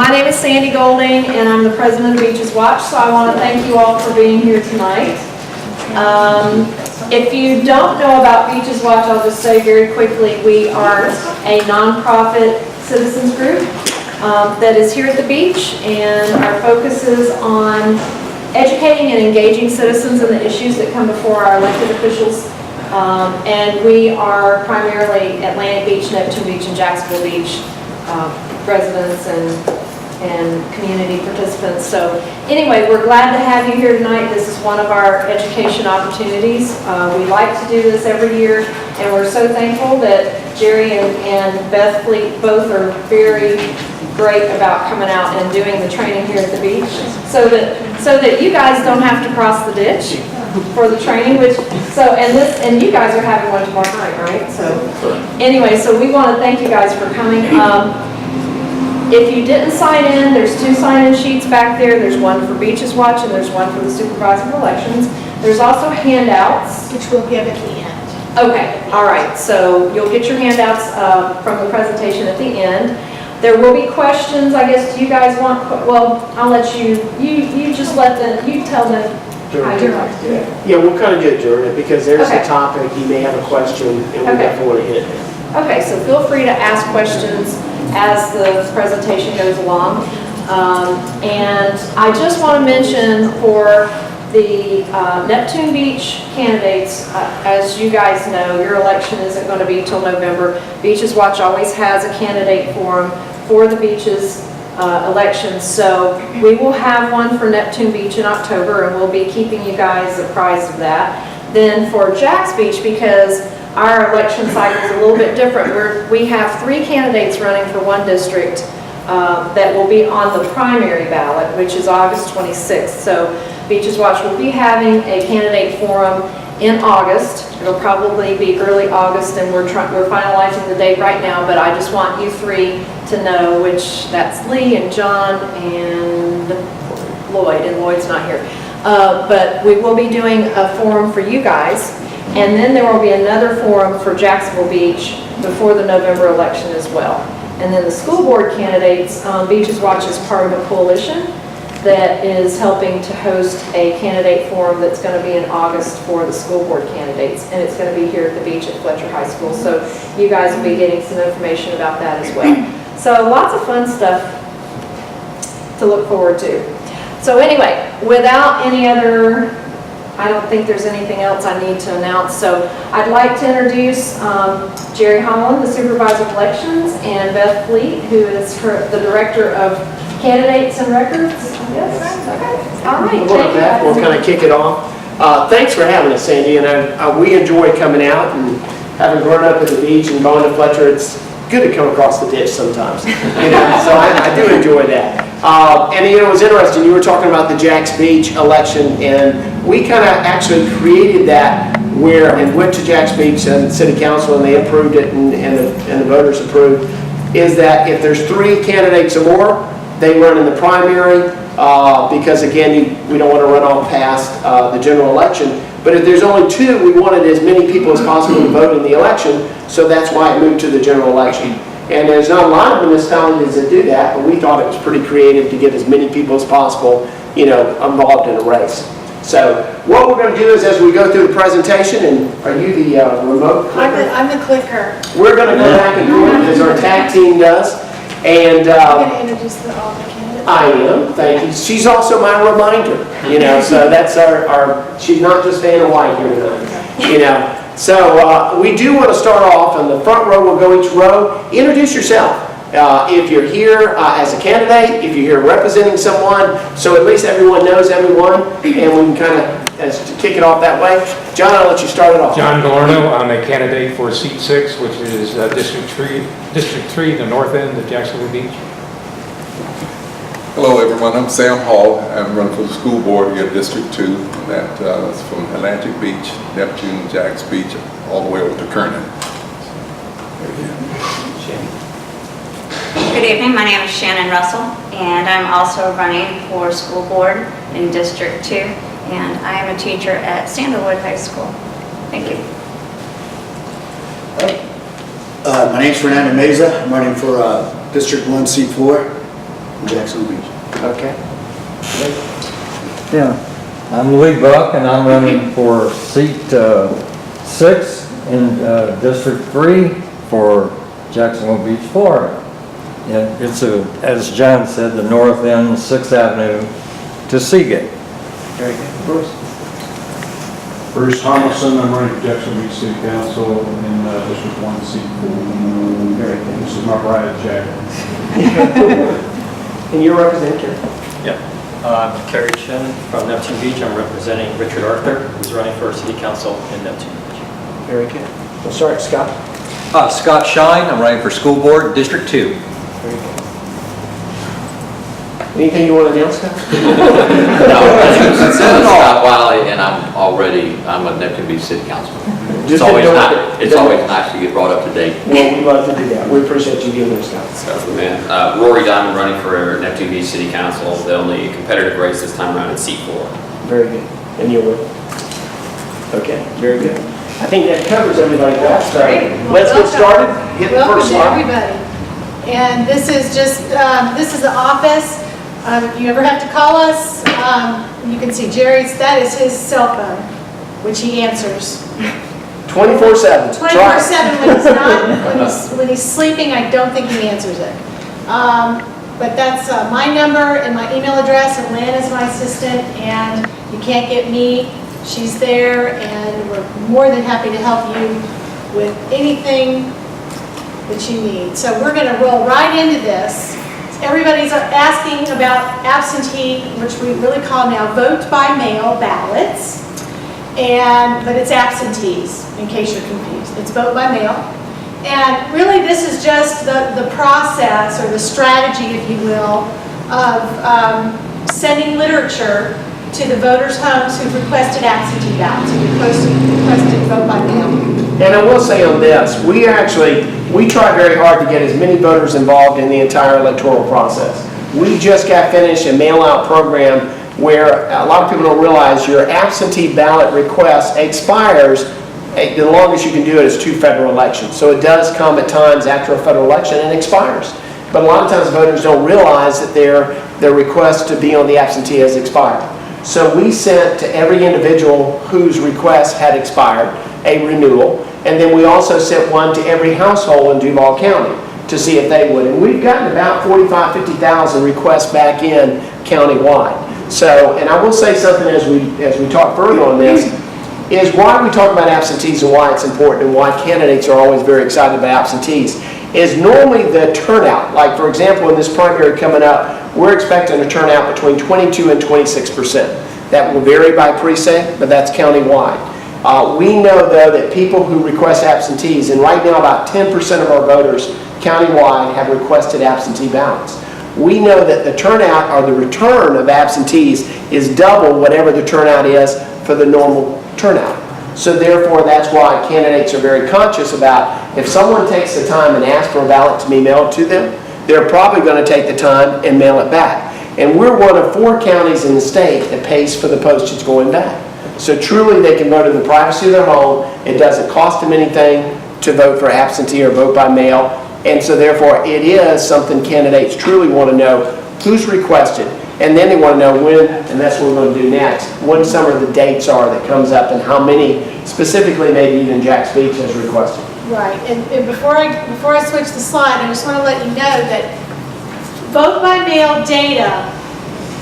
My name is Sandy Golding, and I'm the president of Beaches Watch, so I want to thank you all for being here tonight. If you don't know about Beaches Watch, I'll just say very quickly, we are a nonprofit citizens group that is here at the beach, and our focus is on educating and engaging citizens in the issues that come before our elected officials. And we are primarily Atlantic Beach, Neptune Beach, and Jacksonville Beach residents and community participants. So anyway, we're glad to have you here tonight. This is one of our education opportunities. We like to do this every year, and we're so thankful that Jerry and Beth Fleet both are very great about coming out and doing the training here at the beach, so that you guys don't have to cross the ditch for the training. And you guys are having one tomorrow night, right? So anyway, so we want to thank you guys for coming. If you didn't sign in, there's 2 sign-in sheets back there. There's one for Beaches Watch and there's one for the Supervisor of Elections. There's also handouts, which we'll give at the end. Okay, all right. So you'll get your handouts from the presentation at the end. There will be questions, I guess. Do you guys want? Well, I'll let you just let them. You tell them. Yeah, we'll kind of get Jordan because there's a topic you may have a question and we definitely want to hit it. Okay, so feel free to ask questions as the presentation goes along. And I just want to mention for the Neptune Beach candidates, as you guys know, your election isn't going to be till November. Beaches Watch always has a candidate forum for the beaches elections, so we will have one for Neptune Beach in October, and we'll be keeping you guys apprised of that. Then for Jax Beach, because our election cycle is a little bit different, we have 3 candidates running for one district that will be on the primary ballot, which is August 26th. So Beaches Watch will be having a candidate forum in August. It'll probably be early August, and we're finalizing the date right now, but I just want you 3 to know, which that's Lee and John and Lloyd, and Lloyd's not here. But we will be doing a forum for you guys, and then there will be another forum for Jacksonville Beach before the November election as well. And then the school board candidates, Beaches Watch is part of a coalition that is helping to host a candidate forum that's going to be in August for the school board candidates, and it's going to be here at the beach at Fletcher High School. So you guys will be getting some information about that as well. So lots of fun stuff to look forward to. So anyway, without any other, I don't think there's anything else I need to announce. So I'd like to introduce Jerry Holland, the Supervisor of Elections, and Beth Fleet, who is the Director of Candidates and Records. Yes. Okay. All right. Thank you. We'll kind of kick it off. Thanks for having us, Sandy. And we enjoy coming out, and having grown up at the beach and going to Fletcher, it's good to come across the ditch sometimes. So I do enjoy that. And it was interesting. You were talking about the Jax Beach election, and we kind of actually created that and went to Jax Beach and City Council, and they approved it, and the voters approved. Is that if there's 3 candidates or more, they run in the primary because, again, we don't want to run on past the general election. But if there's only 2, we wanted as many people as possible to vote in the election, so that's why it moved to the general election. And there's not a lot of municipalities that do that, but we thought it was pretty creative to get as many people as possible, involved in a race. So what we're going to do is, as we go through the presentation, and are you the remote clicker? I'm the clicker. We're going to go back and forth as our tag team does. And I'm going to introduce all the candidates. I am, thank you. She's also my reminder, so that's our she's not just Vanna White here tonight, So we do want to start off, and the front row will go each row. Introduce yourself. If you're here as a candidate, if you're here representing someone, so at least everyone knows everyone, and we can kind of kick it off that way. John, I'll let you start it off. John Galarno, I'm a candidate for Seat 6, which is District 3, the north end of Jacksonville Beach. Hello everyone, I'm Sam Hall. I'm running for the school board here at District 2. That's from Atlantic Beach, Neptune, Jax Beach, all the way over to Kernan. Good evening, my name is Shannon Russell, and I'm also running for school board in District 2, and I am a teacher at Sandalwood High School. Thank you. My name's Fernando Meza. I'm running for District 1, Seat 4. in Jacksonville Beach. Okay. Yeah, I'm Lee Buck, and I'm running for seat 6 in District 3 for Jacksonville Beach, Florida. And it's, as John said, the north end, 6th Avenue to Seagate. Very good. Bruce? Bruce Thomason, I'm running for Jacksonville Beach City Council in District 1, Seat 4. Very good. This is my bride, Jack. And you're representing? Yeah. I'm Kerry Chin from Neptune Beach. I'm representing Richard Arthur, who's running for City Council in Neptune Beach. Very good. We'll start, Scott. Scott Shine, I'm running for School Board, District 2. Very good. Anything you want to announce, Scott? No, it's Scott Wiley, and I'm a Neptune Beach City Councilman. It's always nice to get brought up to date. Well, we'd love to do that. We appreciate you giving us, Scott. Scott's the man. Rory Diamond running for Neptune Beach City Council. The only competitive race this time around is seat 4. Very good. And you'll win. Okay, very good. I think that covers everybody. Let's get started. Hit the Welcome first to slide. everybody. And this is just, this is the office. If you ever have to call us, you can see Jerry's, that is his cell phone, which he answers. 24/7. 24/7 when he's not, when he's sleeping, I don't think he answers it. But that's my number and my email address, and Lynn is my assistant, and you can't get me, she's there, and we're more than happy to help you with anything that you need. So we're gonna roll right into this. Everybody's asking about absentee, which we really call now vote by mail ballots. But it's absentees, in case you're confused. It's vote by mail. And really this is just the process, or the strategy, if you will, of sending literature to the voters' homes who've requested absentee ballots, who requested vote by mail. And I will say on this, we try very hard to get as many voters involved in the entire electoral process. We just got finished a mail-out program where a lot of people don't realize your absentee ballot request expires. The longest you can do it is 2 federal elections. So it does come at times after a federal election and expires. But a lot of times voters don't realize that their request to be on the absentee has expired. So we sent to every individual whose request had expired a renewal, and then we also sent one to every household in Duval County to see if they would. And we've gotten about 50,000 requests back in countywide. So, and I will say something as we talk further on this, is why we talk about absentees and why it's important and why candidates are always very excited about absentees, is normally the turnout. Like for example, in this primary coming up, we're expecting a turnout between 22 and 26%. That will vary by precinct, but that's countywide. We know though that people who request absentees, and right now about 10% of our voters countywide have requested absentee ballots. We know that the turnout or the return of absentees is double whatever the turnout is for the normal turnout. So therefore, that's why candidates are very conscious about if someone takes the time and asks for a ballot to be mailed to them, they're probably going to take the time and mail it back. And we're one of 4 counties in the state that pays for the postage going back. So truly, they can vote in the privacy of their home. It doesn't cost them anything to vote for absentee or vote by mail. And so therefore, it is something candidates truly want to know who's requested. And then they want to know when, and that's what we're going to do next, when some of the dates are that comes up and how many, specifically maybe even Jack's Beach has requested. Right, and before I switch the slide, I just want to let you know that vote by mail data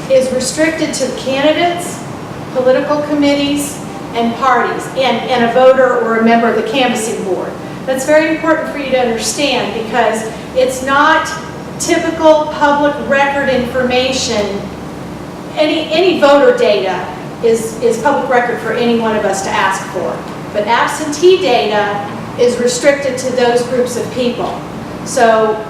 is restricted to candidates, political committees, and parties, and a voter or a member of the canvassing board. That's very important for you to understand because it's not typical public record information. Any voter data is public record for any one of us to ask for. But absentee data is restricted to those groups of people. So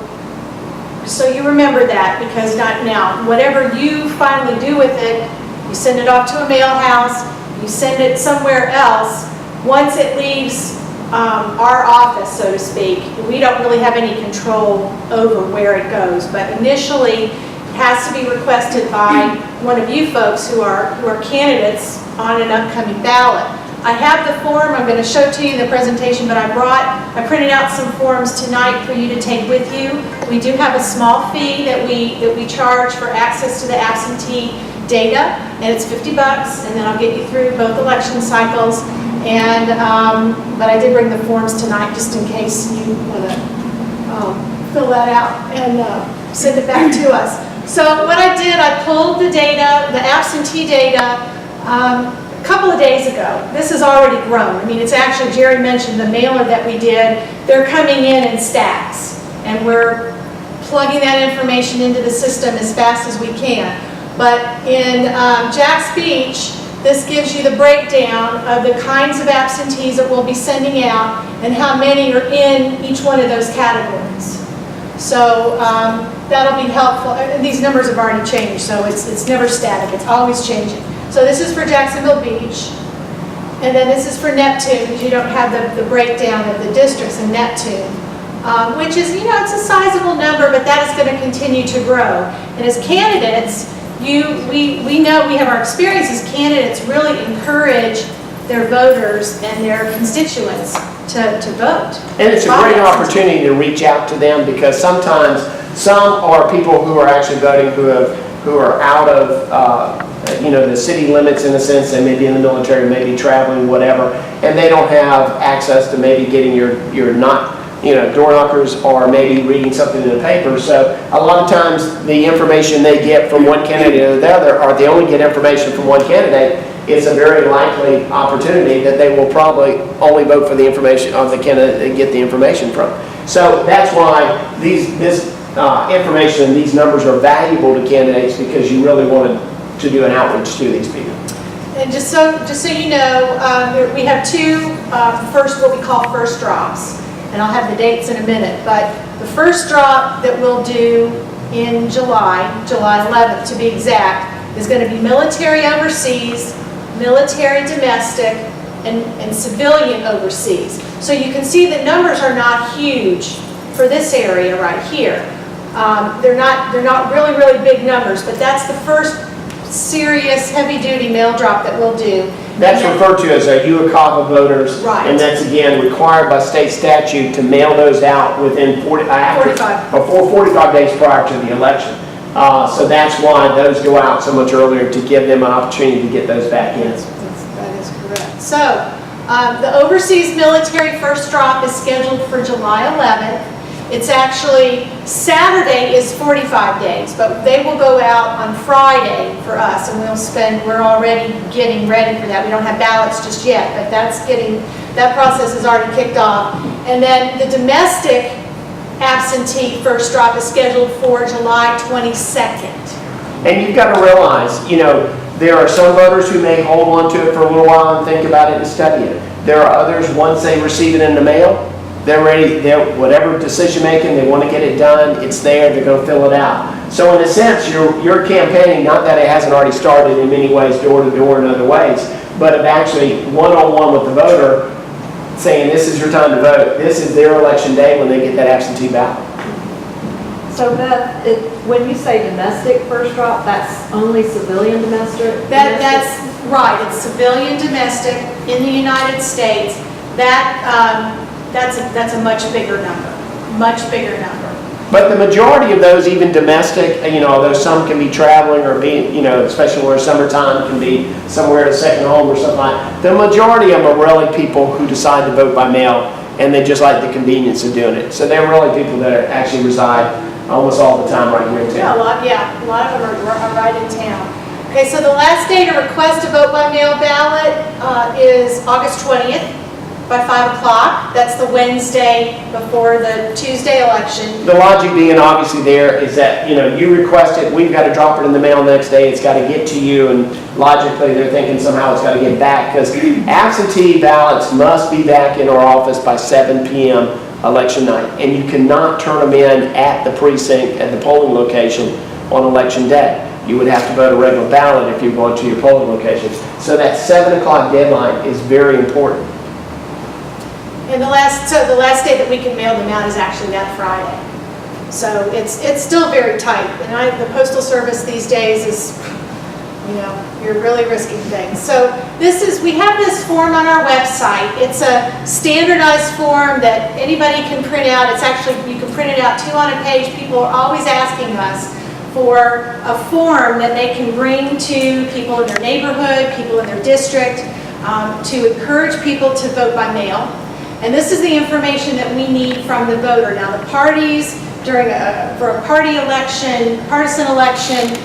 you remember that, because not now, whatever you finally do with it, you send it off to a mail house, you send it somewhere else. Once it leaves our office, so to speak, we don't really have any control over where it goes. But initially, it has to be requested by one of you folks who are candidates on an upcoming ballot. I have the form, I'm going to show to you in the presentation, but I printed out some forms tonight for you to take with you. We do have a small fee that we charge for access to the absentee data, and it's $50, and then I'll get you through both election cycles. And, but I did bring the forms tonight just in case you want to fill that out and send it back to us. So what I did, I pulled the data, the absentee data, a couple of days ago. This has already grown. I mean, it's actually, Jerry mentioned the mailer that we did. They're coming in stacks, and we're plugging that information into the system as fast as we can. But in Jax Beach, this gives you the breakdown of the kinds of absentees that we'll be sending out and how many are in each one of those categories. So that'll be helpful. And these numbers have already changed, so it's never static. It's always changing. So this is for Jacksonville Beach, and then this is for Neptune, because you don't have the breakdown of the districts in Neptune, which is, you know, it's a sizable number, but that is going to continue to grow. And as candidates, we know, we have our experience as candidates really encourage their voters and their constituents to vote. And it's a great opportunity to reach out to them, because sometimes some are people who are actually voting who are out of you know, the city limits in a sense. They may be in the military, maybe traveling, whatever, and they don't have access to maybe getting your not, you know, door knockers, or maybe reading something in the paper. So a lot of times the information they get from one candidate or the other, or they only get information from one candidate, it's a very likely opportunity that they will probably only vote for the information of the candidate they get the information from. So that's why this information, these numbers are valuable to candidates, because you really want to do an outreach to these people. And just so you know, we have two what we call first drops, and I'll have the dates in a minute. But the first drop that we'll do in July 11th to be exact, is going to be military overseas, military domestic, and civilian overseas. So you can see that numbers are not huge for this area right here. They're not really big numbers, but that's the first serious heavy-duty mail drop that we'll do. That's referred to as a UOCAVA voters, right. And that's again required by state statute to mail those out within 45 days prior to the election. So that's why those go out so much earlier, to give them an opportunity to get those back in. That is correct. So the overseas military first drop is scheduled for July 11th. It's actually, Saturday is 45 days, but they will go out on Friday for us, and we're already getting ready for that. We don't have ballots just yet, but that process has already kicked off. And then the domestic absentee first drop is scheduled for July 22nd. And you've got to realize, you know, there are some voters who may hold on to it for a little while and think about it and study it. There are others, once they receive it in the mail, they're ready, whatever decision making, they want to get it done, it's there, they're going to fill it out. So in a sense, you're campaigning, not that it hasn't already started in many ways, door to door in other ways, but of actually one-on-one with the voter, saying this is your time to vote, this is their election day when they get that absentee ballot. So Beth, when you say domestic first drop, that's only civilian domestic? That's right, it's civilian domestic in the United States. That's a much bigger number. But the majority of those, even domestic, you know, although some can be traveling or being, you know, especially where summertime can be somewhere at a second home or something like that, the majority of them are really people who decide to vote by mail, and they just like the convenience of doing it. So they're really people that actually reside almost all the time right here in town. A lot of them are right in town. Okay, so the last day to request a vote by mail ballot is August 20th. By 5 o'clock. That's the Wednesday before the Tuesday election. The logic being obviously there is that, you know, you request it, we've got to drop it in the mail next day, it's got to get to you, and logically they're thinking somehow it's got to get back, because absentee ballots must be back in our office by 7 p.m. election night, and you cannot turn them in at the precinct, at the polling location on election day. You would have to vote a regular ballot if you're going to your polling locations. So that 7 o'clock deadline is very important. And the last day that we can mail them out is actually that Friday. So it's still very tight. And the Postal Service these days is You know, you're really risking things. So we have this form on our website. It's a standardized form that anybody can print out. It's actually, you can print it out 2 on a page. People are always asking us for a form that they can bring to people in their neighborhood, people in their district, to encourage people to vote by mail. And this is the information that we need from the voter. Now, the parties, for a party election, partisan election,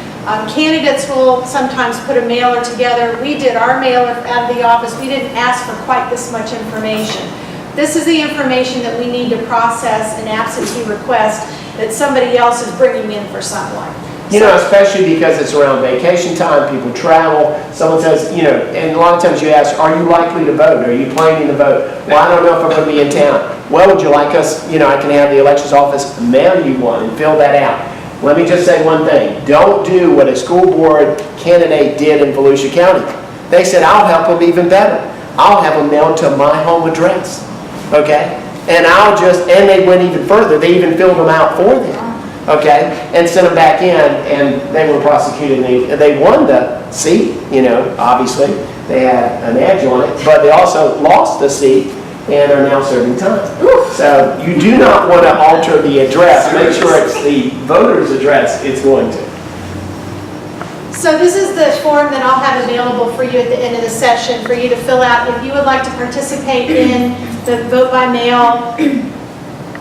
candidates will sometimes put a mailer together. We did our mailer out of the office. We didn't ask for quite this much information. This is the information that we need to process an absentee request that somebody else is bringing in for someone. You know, especially because it's around vacation time, people travel, someone says, you know, and a lot of times you ask, are you likely to vote? Are you planning to vote? Well, I don't know if I'm going to be in town. Well, would you like us, you know, I can have the elections office mail you one and fill that out. Let me just say one thing. Don't do what a school board candidate did in Volusia County. They said, I'll help them even better. I'll have them mailed to my home address, okay? And and they went even further. They even filled them out for them. Okay, and sent them back in, and they were prosecuted, and they won the seat, you know, obviously. They had an edge on it, but they also lost the seat and are now serving time. So you do not want to alter the address. Make sure it's the voter's address it's going to. So this is the form that I'll have available for you at the end of the session for you to fill out if you would like to participate in the vote by mail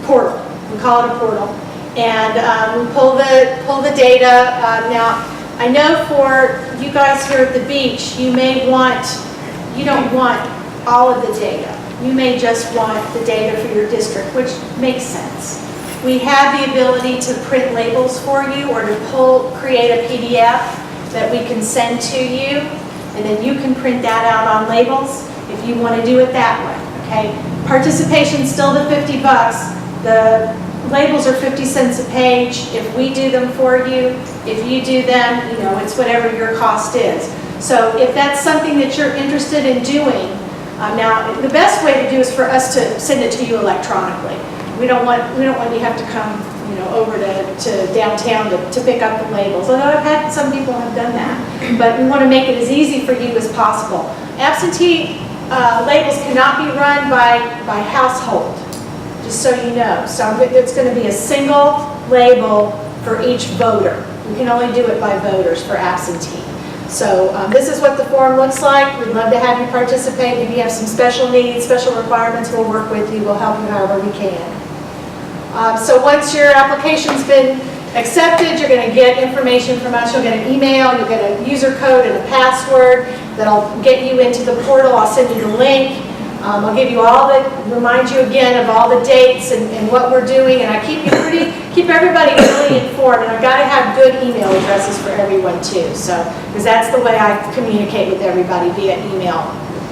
portal. We call it a portal. And we pull the data. Now, I know for you guys here at the beach, you don't want all of the data. You may just want the data for your district, which makes sense. We have the ability to print labels for you or to create a PDF that we can send to you, and then you can print that out on labels if you want to do it that way. Okay? Participation's still the $50. The labels are 50 cents a page if we do them for you. If you do them, you know, it's whatever your cost is. So if that's something that you're interested in doing, now the best way to do is for us to send it to you electronically. We don't want you to have to come, you know, over to downtown to pick up the labels. Although I've had some people have done that, but we want to make it as easy for you as possible. Absentee labels cannot be run by household. Just so you know. So it's going to be a single label for each voter. We can only do it by voters for absentee. So this is what the form looks like. We'd love to have you participate. If you have some special needs, special requirements, we'll work with you. We'll help you however we can. So once your application's been accepted, you're going to get information from us. You'll get an email, you'll get a user code and a password that'll get you into the portal. I'll send you the link. I'll give you remind you again of all the dates and what we're doing, and I keep everybody really informed, and I've got to have good email addresses for everyone too, so, because that's the way I communicate with everybody via email,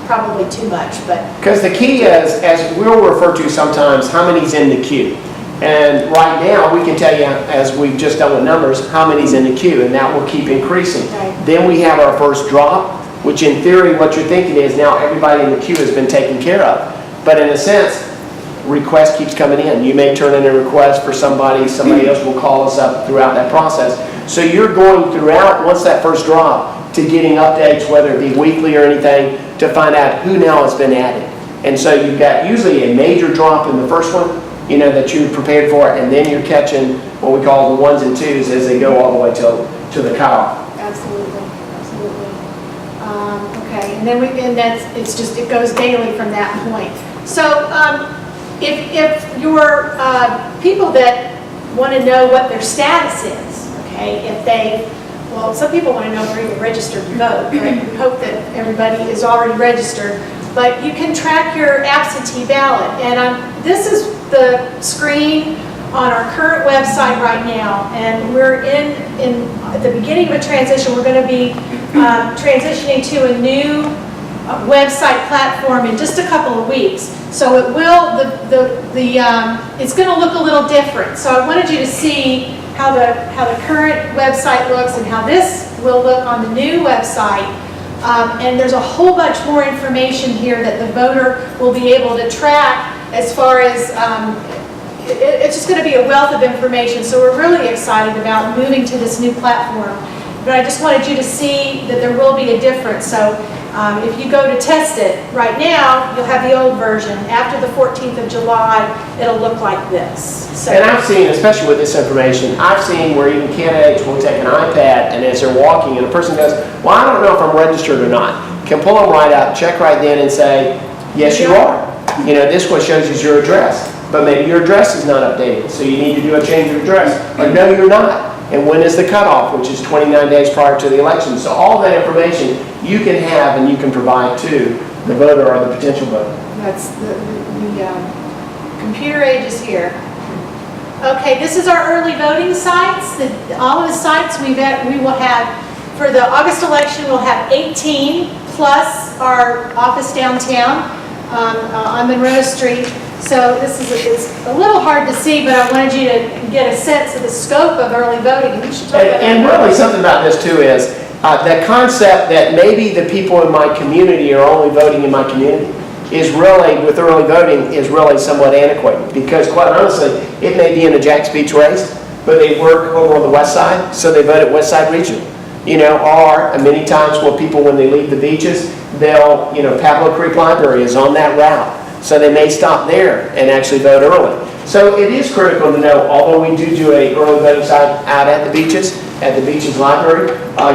probably too much, but. Because the key is, as we'll refer to sometimes, how many's in the queue. And right now, we can tell you, as we've just done with numbers, how many's in the queue, and that will keep increasing. Right. Then we have our first drop, which in theory, what you're thinking is now everybody in the queue has been taken care of. But in a sense, request keeps coming in. You may turn in a request for somebody else will call us up throughout that process. So you're going throughout, once that first drop, to getting updates, whether it be weekly or anything, to find out who now has been added. And so you've got usually a major drop in the first one, you know, that you're prepared for, and then you're catching what we call the ones and twos as they go all the way to the cutoff. Absolutely. Okay, and then it goes daily from that point. So if your people that want to know what their status is, okay, some people want to know if they're even registered to vote, right? We hope that everybody is already registered, but you can track your absentee ballot, and this is the screen on our current website right now, and we're at the beginning of a transition. We're going to be transitioning to a new website platform in just a couple of weeks. So it will, it's going to look a little different. So I wanted you to see how the current website looks and how this will look on the new website. And there's a whole bunch more information here that the voter will be able to track as far as it's just going to be a wealth of information. So we're really excited about moving to this new platform. but I just wanted you to see that there will be a difference. So if you go to test it, right now, you'll have the old version. After the 14th of July, it'll look like this. So And I've seen, especially with this information, I've seen where even candidates will take an iPad and as they're walking and a person goes, well, I don't know if I'm registered or not, can pull them right out, check right then and say, yes, you are. You know, this one shows you your address, but maybe your address is not updated, so you need to do a change of address. Or no, you're not. And when is the cutoff, which is 29 days prior to the election. So all that information you can have and you can provide to the voter or the potential voter. that's the computer age is here. Okay, this is our early voting sites. All of the sites we will have, for the August election, we'll have 18 plus our office downtown on Monroe Street. So this is it's a little hard to see, but I wanted you to get a sense of the scope of early voting. We should talk about And really something about this too is the concept that maybe the people in my community are only voting in my community is really, with early voting, is really somewhat antiquated. Because quite honestly, it may be in a Jacks Beach race, but they work over on the west side, so they vote at West Side Regional. You know, or many times when people, when they leave the beaches, they'll, you know, Pablo Creek Library is on that route. So they may stop there and actually vote early. So it is critical to know, although we do a early voting site out at the beaches library,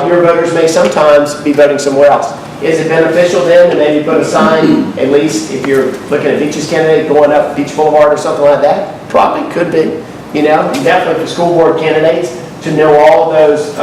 your voters may sometimes be voting somewhere else. Is it beneficial then to maybe put a sign, at least if you're looking at Beaches candidate going up Beach Boulevard or something like that? Probably could be. You know, definitely for school board candidates to know all those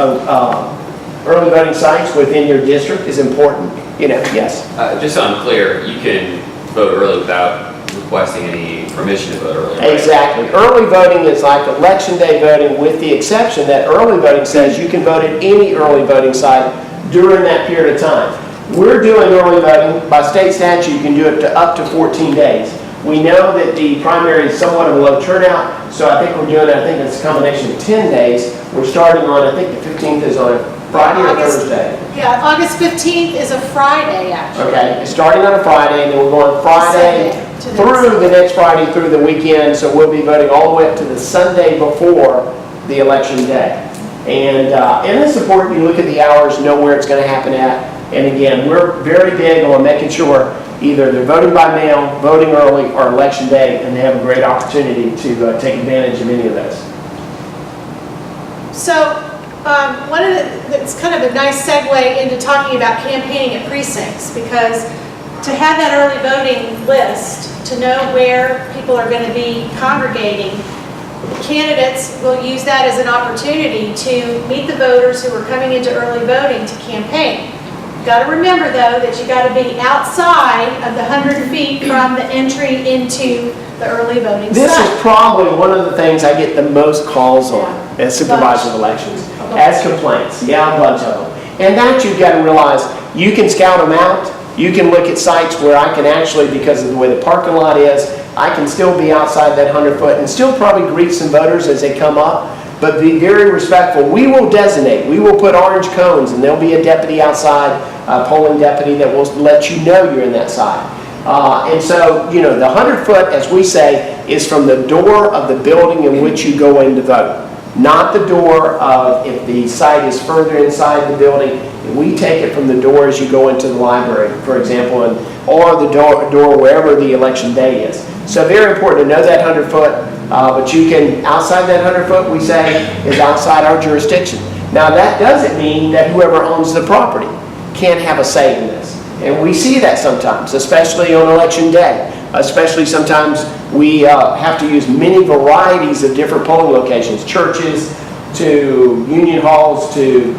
early voting sites within your district is important. You know, yes. Just so I'm clear, you can vote early without requesting any permission to vote early, right? Exactly. Early voting is like election day voting, with the exception that early voting says you can vote at any early voting site during that period of time. We're doing early voting by state statute. You can do it to up to 14 days. We know that the primary is somewhat of a low turnout, so I think we're doing, I think it's a combination of 10 days. We're starting on, I think the 15th is on a Friday or Thursday? Yeah, August 15th is a Friday, actually. Okay, it's starting on a Friday, and then we're going Friday through the next Friday through the weekend, so we'll be voting all the way up to the Sunday before the election day. And it's important you look at the hours, know where it's going to happen at. And again, we're very big on making sure either they're voting by mail, voting early, or election day, and they have a great opportunity to take advantage of any of those. So, it's kind of a nice segue into talking about campaigning at precincts, because to have that early voting list, to know where people are going to be congregating, candidates will use that as an opportunity to meet the voters who are coming into early voting to campaign. You've got to remember, though, that you've got to be outside of the 100 feet from the entry into the early voting site. This is probably one of the things I get the most calls on at supervisor elections, as complaints. Yeah, a bunch of them. And that you've got to realize, you can scout them out. You can look at sites where I can actually, because of the way the parking lot is, I can still be outside that 100 foot and still probably greet some voters as they come up, but be very respectful. We will designate, we will put orange cones, and there'll be a deputy outside, a polling deputy that will let you know you're in that side. And so, you know, the 100 foot, as we say, is from the door of the building in which you go in to vote. Not the door of, if the site is further inside the building, we take it from the door as you go into the library, for example, or the door wherever the election day is. So very important to know that 100 foot, but you can, outside that 100 foot, we say, is outside our jurisdiction. Now that doesn't mean that whoever owns the property can't have a say in this. And we see that sometimes, especially on election day. Especially sometimes we have to use many varieties of different polling locations, churches to union halls to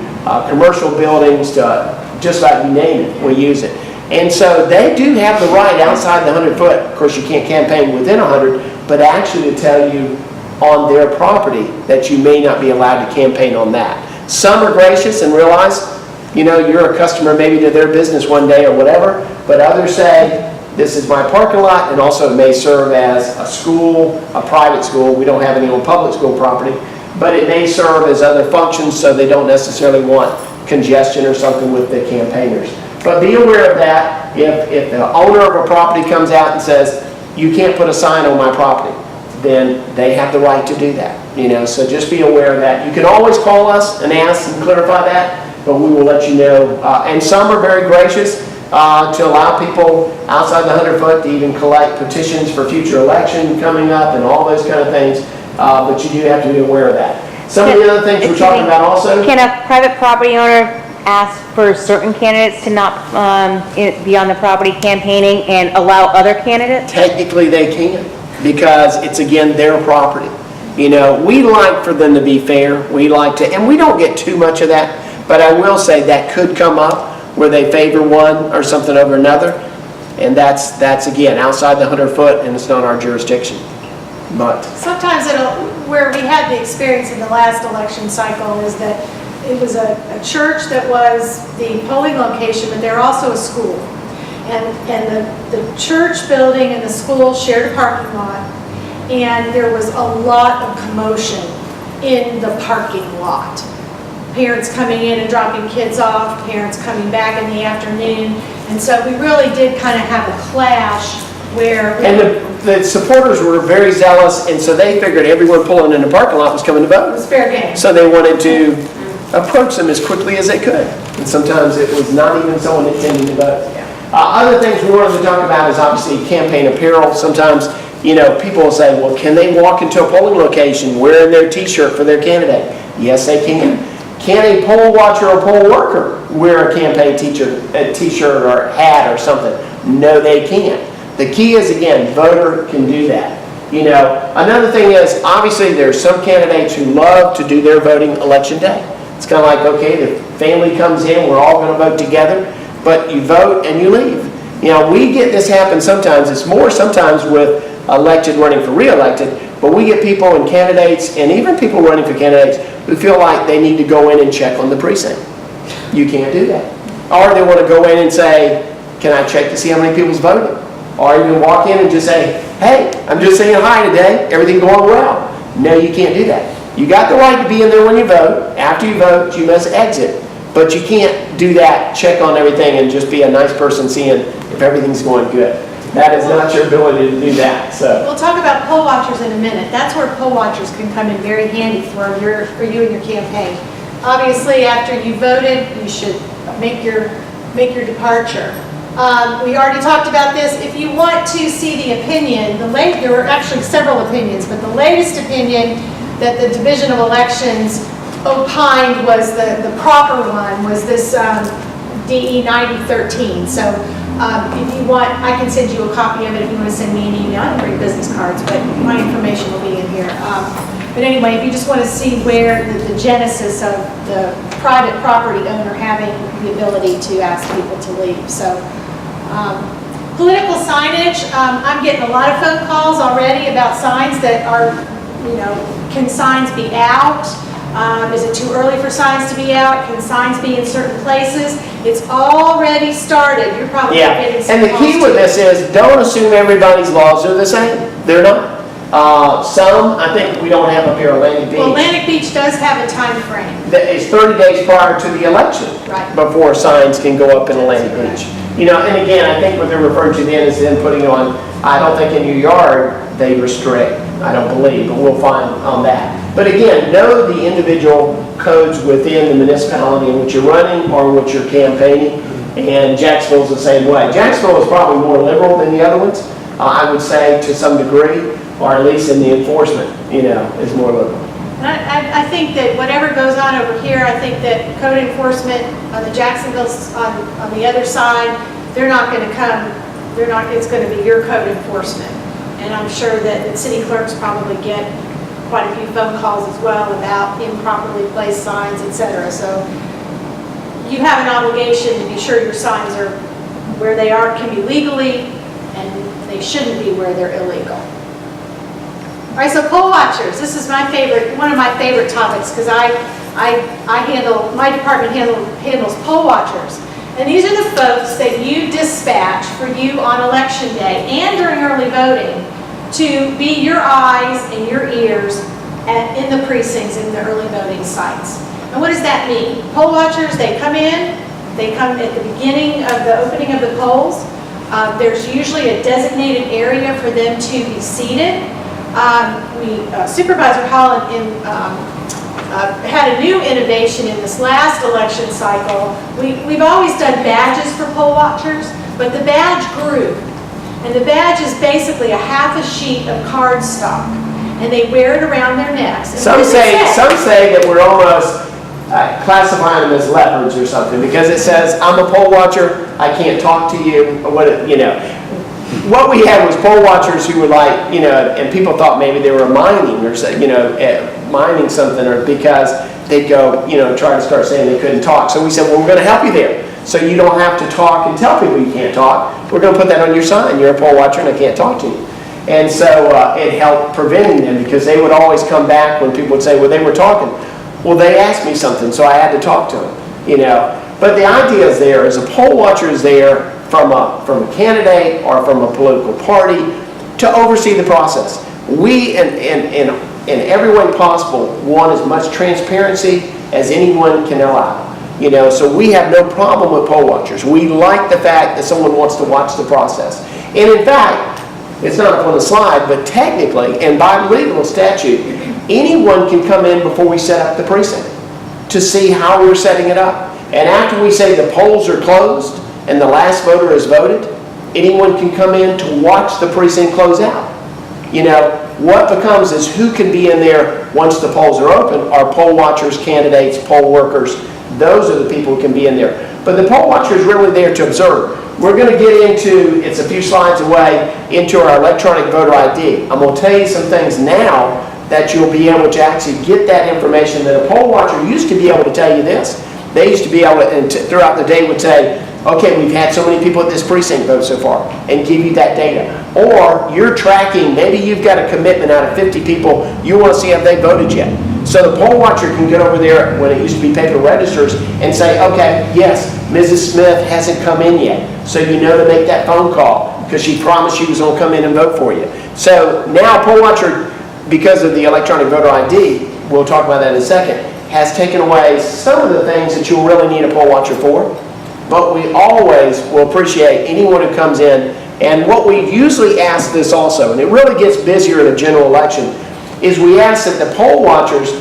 commercial buildings to just about you name it, we use it. And so they do have the right outside the 100 foot, of course you can't campaign within 100, but actually to tell you on their property that you may not be allowed to campaign on that. Some are gracious and realize, you know, you're a customer maybe to their business one day or whatever, but others say, this is my parking lot, and also it may serve as a school, a private school. We don't have any on public school property, but it may serve as other functions, so they don't necessarily want congestion or something with the campaigners. But be aware of that. If the owner of a property comes out and says, you can't put a sign on my property, then they have the right to do that, you know, so just be aware of that. You can always call us and ask and clarify that, but we will let you know. And some are very gracious to allow people outside the 100 foot to even collect petitions for future election coming up and all those kind of things, but you do have to be aware of that. Some of the other things we're talking about also. Can a private property owner ask for certain candidates to not be on the property campaigning and allow other candidates? Technically, they can, because it's, again, their property. You know, we like for them to be fair. We like to, and we don't get too much of that, but I will say that could come up where they favor one or something over another, and that's again, outside the 100 foot, and it's not our jurisdiction. But Sometimes where we had the experience in the last election cycle is that it was a church that was the polling location, but they're also a school. And the church building and the school shared a parking lot, and there was a lot of commotion in the parking lot. Parents coming in and dropping kids off, parents coming back in the afternoon, and so we really did kind of have a clash where... And the supporters were very zealous, and so they figured everyone pulling in the parking lot was coming to vote. It was fair game. So they wanted to approach them as quickly as they could. And sometimes it was not even someone intending to vote. Other things we wanted to talk about is obviously campaign apparel. Sometimes, you know, people will say, well, can they walk into a polling location wearing their t-shirt for their candidate? Yes, they can. Can a poll watcher or poll worker wear a campaign t-shirt or hat or something? No, they can't. The key is, again, voter can do that. You know, another thing is, obviously, there's some candidates who love to do their voting election day. It's kind of like, okay, the family comes in, we're all going to vote together, but you vote and you leave. You know, we get this happen sometimes. It's more sometimes with elected running for re-elected, but we get people and candidates, and even people running for candidates, who feel like they need to go in and check on the precinct. You can't do that. Or they want to go in and say, can I check to see how many people's voting? Or you can walk in and just say, hey, I'm just saying hi today, everything going well. No, you can't do that. You got the right to be in there when you vote. After you vote, you must exit. But you can't do that, check on everything, and just be a nice person seeing if everything's going good. That is not your ability to do that. So We'll talk about poll watchers in a minute. That's where poll watchers can come in very handy for you and your campaign. Obviously, after you voted, you should make your departure. We already talked about this. If you want to see the opinion, there were actually several opinions, but the latest opinion that the Division of Elections opined was the proper one was this DE 9013. So if you want, I can send you a copy of it if you want to send me an email. I don't bring business cards, but my information will be in here. But anyway, if you just want to see where the genesis of the private property owner having the ability to ask people to leave. So political signage, I'm getting a lot of phone calls already about signs that are, you know, can signs be out? Is it too early for signs to be out? Can signs be in certain places? It's already started. You're probably getting some and the key with this is don't assume everybody's laws are the same. They're not. Some, I think we don't have up here Atlantic Beach. Well, Atlantic Beach does have a time frame. It's 30 days prior to the election before signs can go up in Atlantic Beach. You know, and again, I think what they're referring to then is then putting on, I don't think in your yard they restrict, I don't believe, but we'll find on that. But again, know the individual codes within the municipality in which you're running or which you're campaigning, and Jacksonville's the same way. Jacksonville is probably more liberal than the other ones, I would say to some degree, or at least in the enforcement, you know, is more liberal. I think that whatever goes on over here, I think that code enforcement on the Jacksonville's on the other side, they're not going to come. It's going to be your code enforcement, and I'm sure that the city clerks probably get quite a few phone calls as well about improperly placed signs, etc. So you have an obligation to be sure your signs are where they are can be legally, and they shouldn't be where they're illegal. All right, so poll watchers. This is my favorite, one of my favorite topics, because my department handles poll watchers. And these are the folks that you dispatch for you on election day and during early voting to be your eyes and your ears in the precincts and the early voting sites. And what does that mean? Poll watchers, they come at the beginning of the opening of the polls. There's usually a designated area for them to be seated. Supervisor Holland had a new innovation in this last election cycle. We've always done badges for poll watchers, but the badge grew. And the badge is basically a half a sheet of cardstock, and they wear it around their necks. And Some say that we're almost classifying them as leopards or something, because it says, I'm a poll watcher, I can't talk to you, or what, you know. What we had was poll watchers who were like, you know, and people thought maybe they were mining or, you know, mining something, or because they'd go, you know, try to start saying they couldn't talk. So we said, well, we're going to help you there. So you don't have to talk and tell people you can't talk. We're going to put that on your sign. You're a poll watcher and I can't talk to you. And so it helped preventing them, because they would always come back when people would say, well, they were talking. Well, they asked me something, so I had to talk to them, you know. But the idea is there is a poll watcher is there from a candidate or from a political party to oversee the process. We, in every way possible, want as much transparency as anyone can allow. You know, so we have no problem with poll watchers. We like the fact that someone wants to watch the process. And in fact, it's not up on the slide, but technically, and by legal statute, anyone can come in before we set up the precinct to see how we're setting it up. And after we say the polls are closed and the last voter has voted, anyone can come in to watch the precinct close out. You know, what becomes is who can be in there once the polls are open are poll watchers, candidates, poll workers. Those are the people who can be in there. But the poll watcher is really there to observe. We're going to get into, it's a few slides away, into our electronic voter ID. I'm going to tell you some things now that you'll be able to actually get that information that a poll watcher used to be able to tell you this. They used to be able to, and throughout the day would say, okay, we've had so many people at this precinct vote so far, and give you that data. Or you're tracking, maybe you've got a commitment out of 50 people, you want to see if they voted yet. So the poll watcher can get over there, when it used to be paper registers, and say, okay, yes, Mrs. Smith hasn't come in yet. So you know to make that phone call, because she promised she was going to come in and vote for you. So now poll watcher, because of the electronic voter ID, we'll talk about that in a second, has taken away some of the things that you'll really need a poll watcher for. But we always will appreciate anyone who comes in. And what we usually ask this also, and it really gets busier in a general election, is we ask that the poll watchers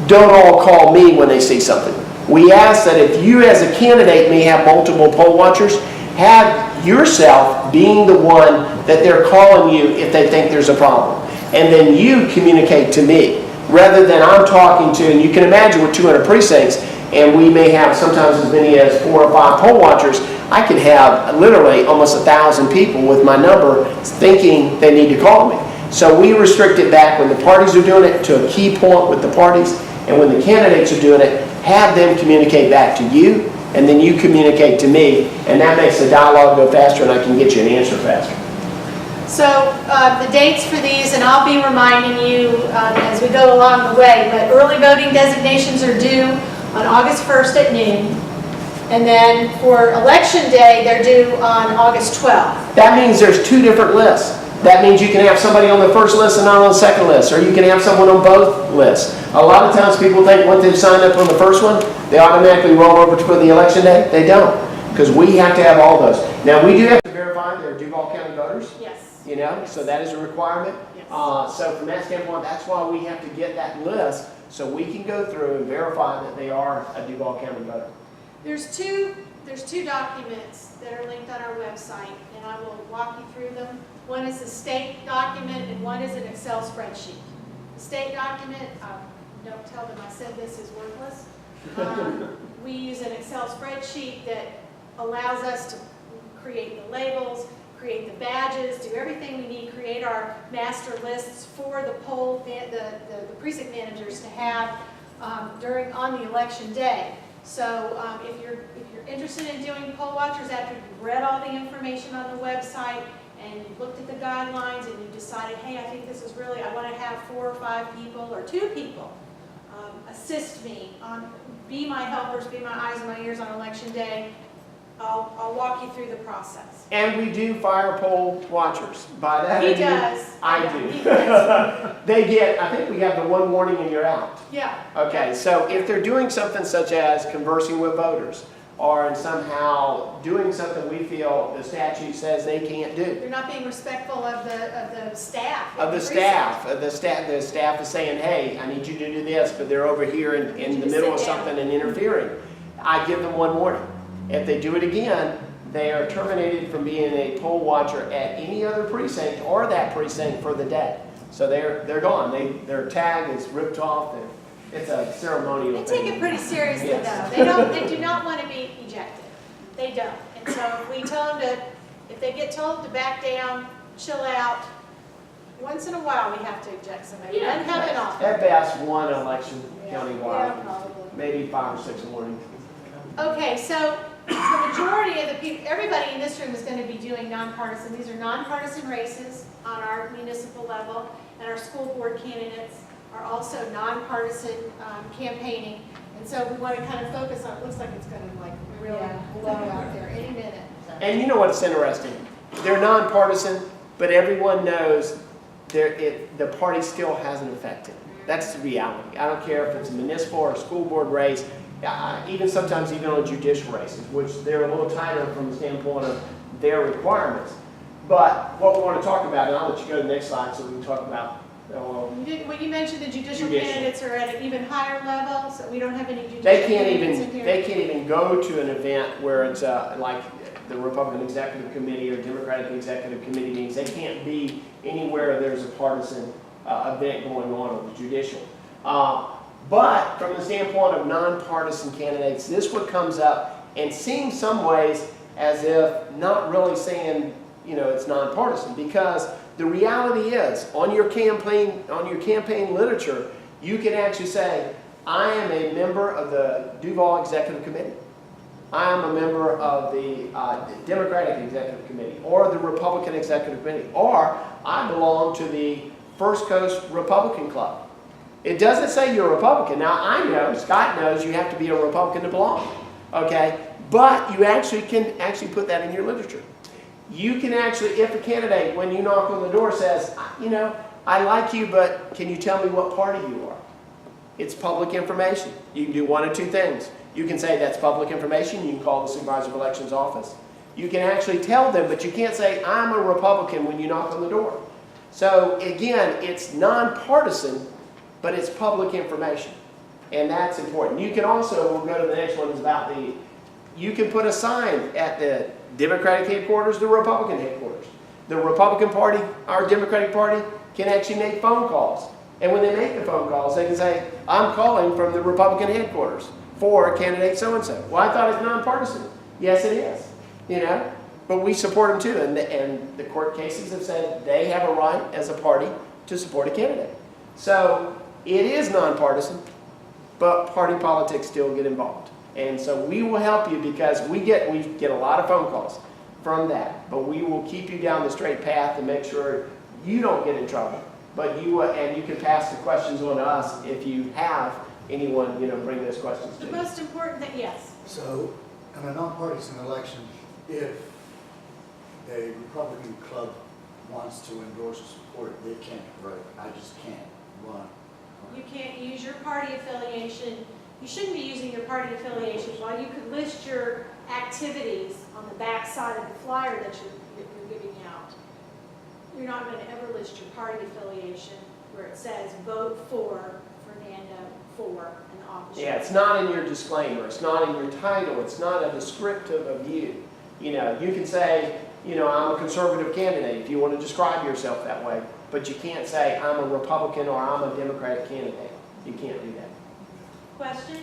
don't all call me when they see something. We ask that if you as a candidate may have multiple poll watchers, have yourself being the one that they're calling you if they think there's a problem. And then you communicate to me, rather than I'm talking to, and you can imagine with 200 precincts, and we may have sometimes as many as 4 or 5 poll watchers, I could have literally almost 1,000 people with my number thinking they need to call me. So we restrict it back when the parties are doing it to a key point with the parties, and when the candidates are doing it, have them communicate back to you, and then you communicate to me, and that makes the dialogue go faster, and I can get you an answer faster. So the dates for these, and I'll be reminding you as we go along the way, but early voting designations are due on August 1st at noon. And then for Election Day, they're due on August 12th. That means there's 2 different lists. That means you can have somebody on the first list and not on the second list, or you can have someone on both lists. A lot of times people think once they've signed up on the first one, they automatically roll over to the Election Day. They don't, because we have to have all those. Now, we do have to verify they're Duval County voters. Yes. You know, so that is a requirement. Yes. So from that standpoint, that's why we have to get that list so we can go through and verify that they are a Duval County voter. There's two documents that are linked on our website, and I will walk you through them. One is a state document, and one is an Excel spreadsheet. The state document, don't tell them I said this is worthless. We use an Excel spreadsheet that allows us to create the labels, create the badges, do everything we need, create our master lists for the the precinct managers to have on the election day. So if you're interested in doing poll watchers after you've read all the information on the website and you've looked at the guidelines and you decided, hey, I think this is really, I want to have 4 or 5 people or 2 people assist me, be my helpers, be my eyes and my ears on election day, I'll walk you through the process. And we do fire poll watchers. By that He I mean, does. I Yeah, do. he does. They get, I think we have the 1 warning and you're out. Yeah. Okay, so if they're doing something such as conversing with voters, are somehow doing something we feel the statute says they can't do. They're not being respectful of the staff. Of the staff is saying, hey, I need you to do this, but they're over here in the middle of something and interfering. I give them one warning. If they do it again, they are terminated from being a poll watcher at any other precinct or that precinct for the day. So they're gone. Their tag is ripped off. It's a ceremonial They thing. take it pretty seriously Yes. though. They do not want to be ejected. They don't. And so if we tell them if they get told to back down, chill out, once in a while we have to eject somebody. It doesn't happen often. At best, one election Yeah, countywide, probably. maybe 5 or 6 warnings. Okay, so the majority of the people, everybody in this room is going to be doing nonpartisan. These are nonpartisan races on our municipal level, and our school board candidates are also nonpartisan campaigning. And so we want to kind of focus on, it looks like it's going to like really blow out there any minute. And you know what's interesting? They're nonpartisan, but everyone knows the party still hasn't affected. That's the reality. I don't care if it's a municipal or a school board race, even sometimes even on judicial races, which they're a little tighter from the standpoint of their requirements. But what we want to talk about, and I'll let you go to the next slide so we can talk about. Well, you mentioned the judicial Judicial. candidates are at an even higher level, so we don't have any judicial They can't candidates in here. they can't even go to an event where it's like the Republican Executive Committee or Democratic Executive Committee meetings. They can't be anywhere there's a partisan event going on the judicial. But from the standpoint of nonpartisan candidates, this what comes up and seems some ways as if not really saying, it's nonpartisan, because the reality is on your campaign literature, you can actually say, I am a member of the Duval Executive Committee. I am a member of the Democratic Executive Committee or the Republican Executive Committee, or I belong to the First Coast Republican Club. It doesn't say you're a Republican. Now, I know, Scott knows you have to be a Republican to belong, okay? But you can put that in your literature. You can actually, if a candidate, when you knock on the door, says, I like you, but can you tell me what party you are? It's public information. You can do one of two things. You can say that's public information. You can call the Supervisor of Elections office. You can actually tell them, but you can't say, I'm a Republican when you knock on the door. So again, it's nonpartisan, but it's public information. And that's important. You can also, we'll go to the next one, is about you can put a sign at the Democratic headquarters, the Republican headquarters. The Republican Party, our Democratic Party, can actually make phone calls. And when they make the phone calls, they can say, I'm calling from the Republican headquarters for candidate so-and-so. Well, I thought it's nonpartisan. Yes, it is, But we support them too. And the court cases have said they have a right as a party to support a candidate. So it is nonpartisan, but party politics still get involved. And so we will help you because we get a lot of phone calls from that. But we will keep you down the straight path and make sure you don't get in trouble. But you can pass the questions on to us if you have anyone, bring those questions to The you. most important thing, yes. So, in a nonpartisan election, if a Republican club wants to endorse or support it, they can't vote. I just can't run. You can't use your party affiliation. You shouldn't be using your party affiliation. While you could list your activities on the back side of the flyer that you're giving out, you're not going to ever list your party affiliation where it says vote for Fernando for an office. Yeah, it's not in your disclaimer. It's not in your title. It's not a descriptive of you. You can say, I'm a conservative candidate if you want to describe yourself that way. But you can't say I'm a Republican or I'm a Democratic candidate. You can't do that. Question?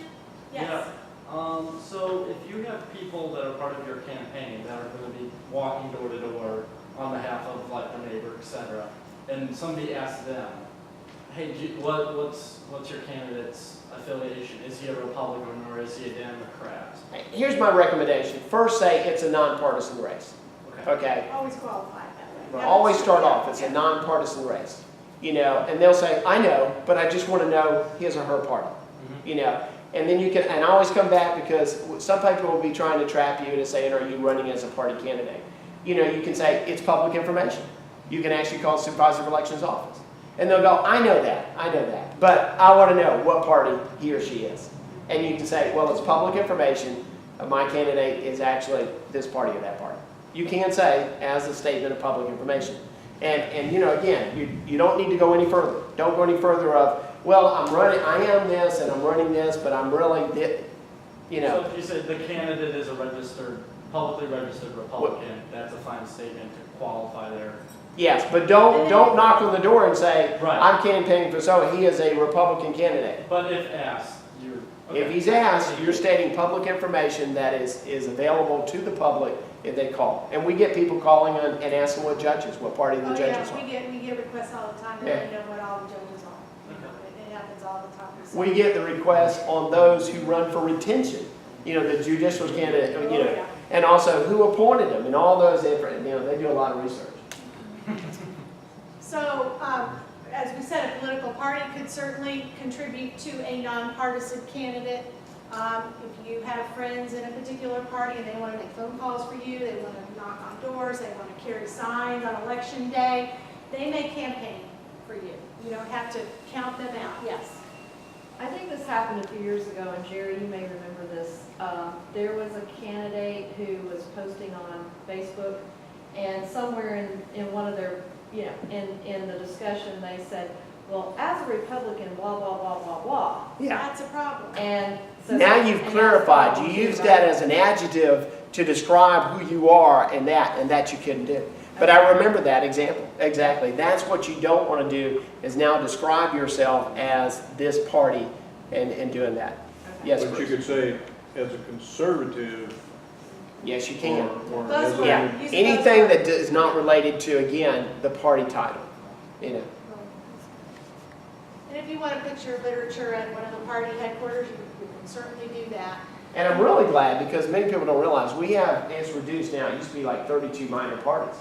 Yes. Yeah. So if you have people that are part of your campaign that are going to be walking door to door on behalf of like the neighbor, etc., and somebody asks them, hey, what's your candidate's affiliation? Is he a Republican or is he a Democrat? Here's my recommendation. First, say it's a nonpartisan race. Okay. Always qualify it that way. Well, always start off, it's a nonpartisan race. And they'll say, I know, but I just want to know his or her party. And then and I always come back because some people will be trying to trap you into saying, are you running as a party candidate? You can say, it's public information. You can actually call the Supervisor of Elections office. And they'll go, I know that, but I want to know what party he or she is. And you can say, well, it's public information. my candidate is actually this party or that party. You can say as a statement of public information. And you know, again, you don't need to go any further. Don't go any further of, well, I am this and I'm running this, but I'm really, you know. So if you said the candidate is a publicly registered Republican, that's a fine statement to qualify there. Yes, but don't knock on the door and say, Right. I'm campaigning for so, he is a Republican candidate. But if asked, you're. Okay. If he's asked, you're stating public information that is available to the public if they call. And we get people calling and asking what judges, what party the judges are. We get requests all the time, and Yeah. they know what all the judges are. You know, it happens all the time. So- We get the requests on those who run for retention, you know, the judicial candidate, you know, yeah. and also who appointed them and all those different, you know, they do a lot of research. So, as we said, a political party could certainly contribute to a nonpartisan candidate. If you have friends in a particular party and they want to make phone calls for you, they want to knock on doors, they want to carry signs on election day, they may campaign for you. You don't have to count them out. Yes. I think this happened a few years ago, and Jerry, you may remember this. There was a candidate who was posting on Facebook, and somewhere in one of their, you know, in the discussion, they said, well, as a Republican, blah, blah, blah, blah, blah. Yeah. That's a problem. And so Now you've and clarified, that's a you problem used too, that right? as an adjective to describe who you are and that you couldn't do. But I remember that example, exactly. That's what you don't want to do, is now describe yourself as this party and doing that. Yes, But you Bruce? could say, as a conservative. Yes, you can. or Those as were- a- Yeah, Use those anything words. that is not related to, again, the party title, you know. And if you want to put your literature at one of the party headquarters, you can certainly do that. And I'm really glad, because many people don't realize, it's reduced now. It used to be like 32 minor parties.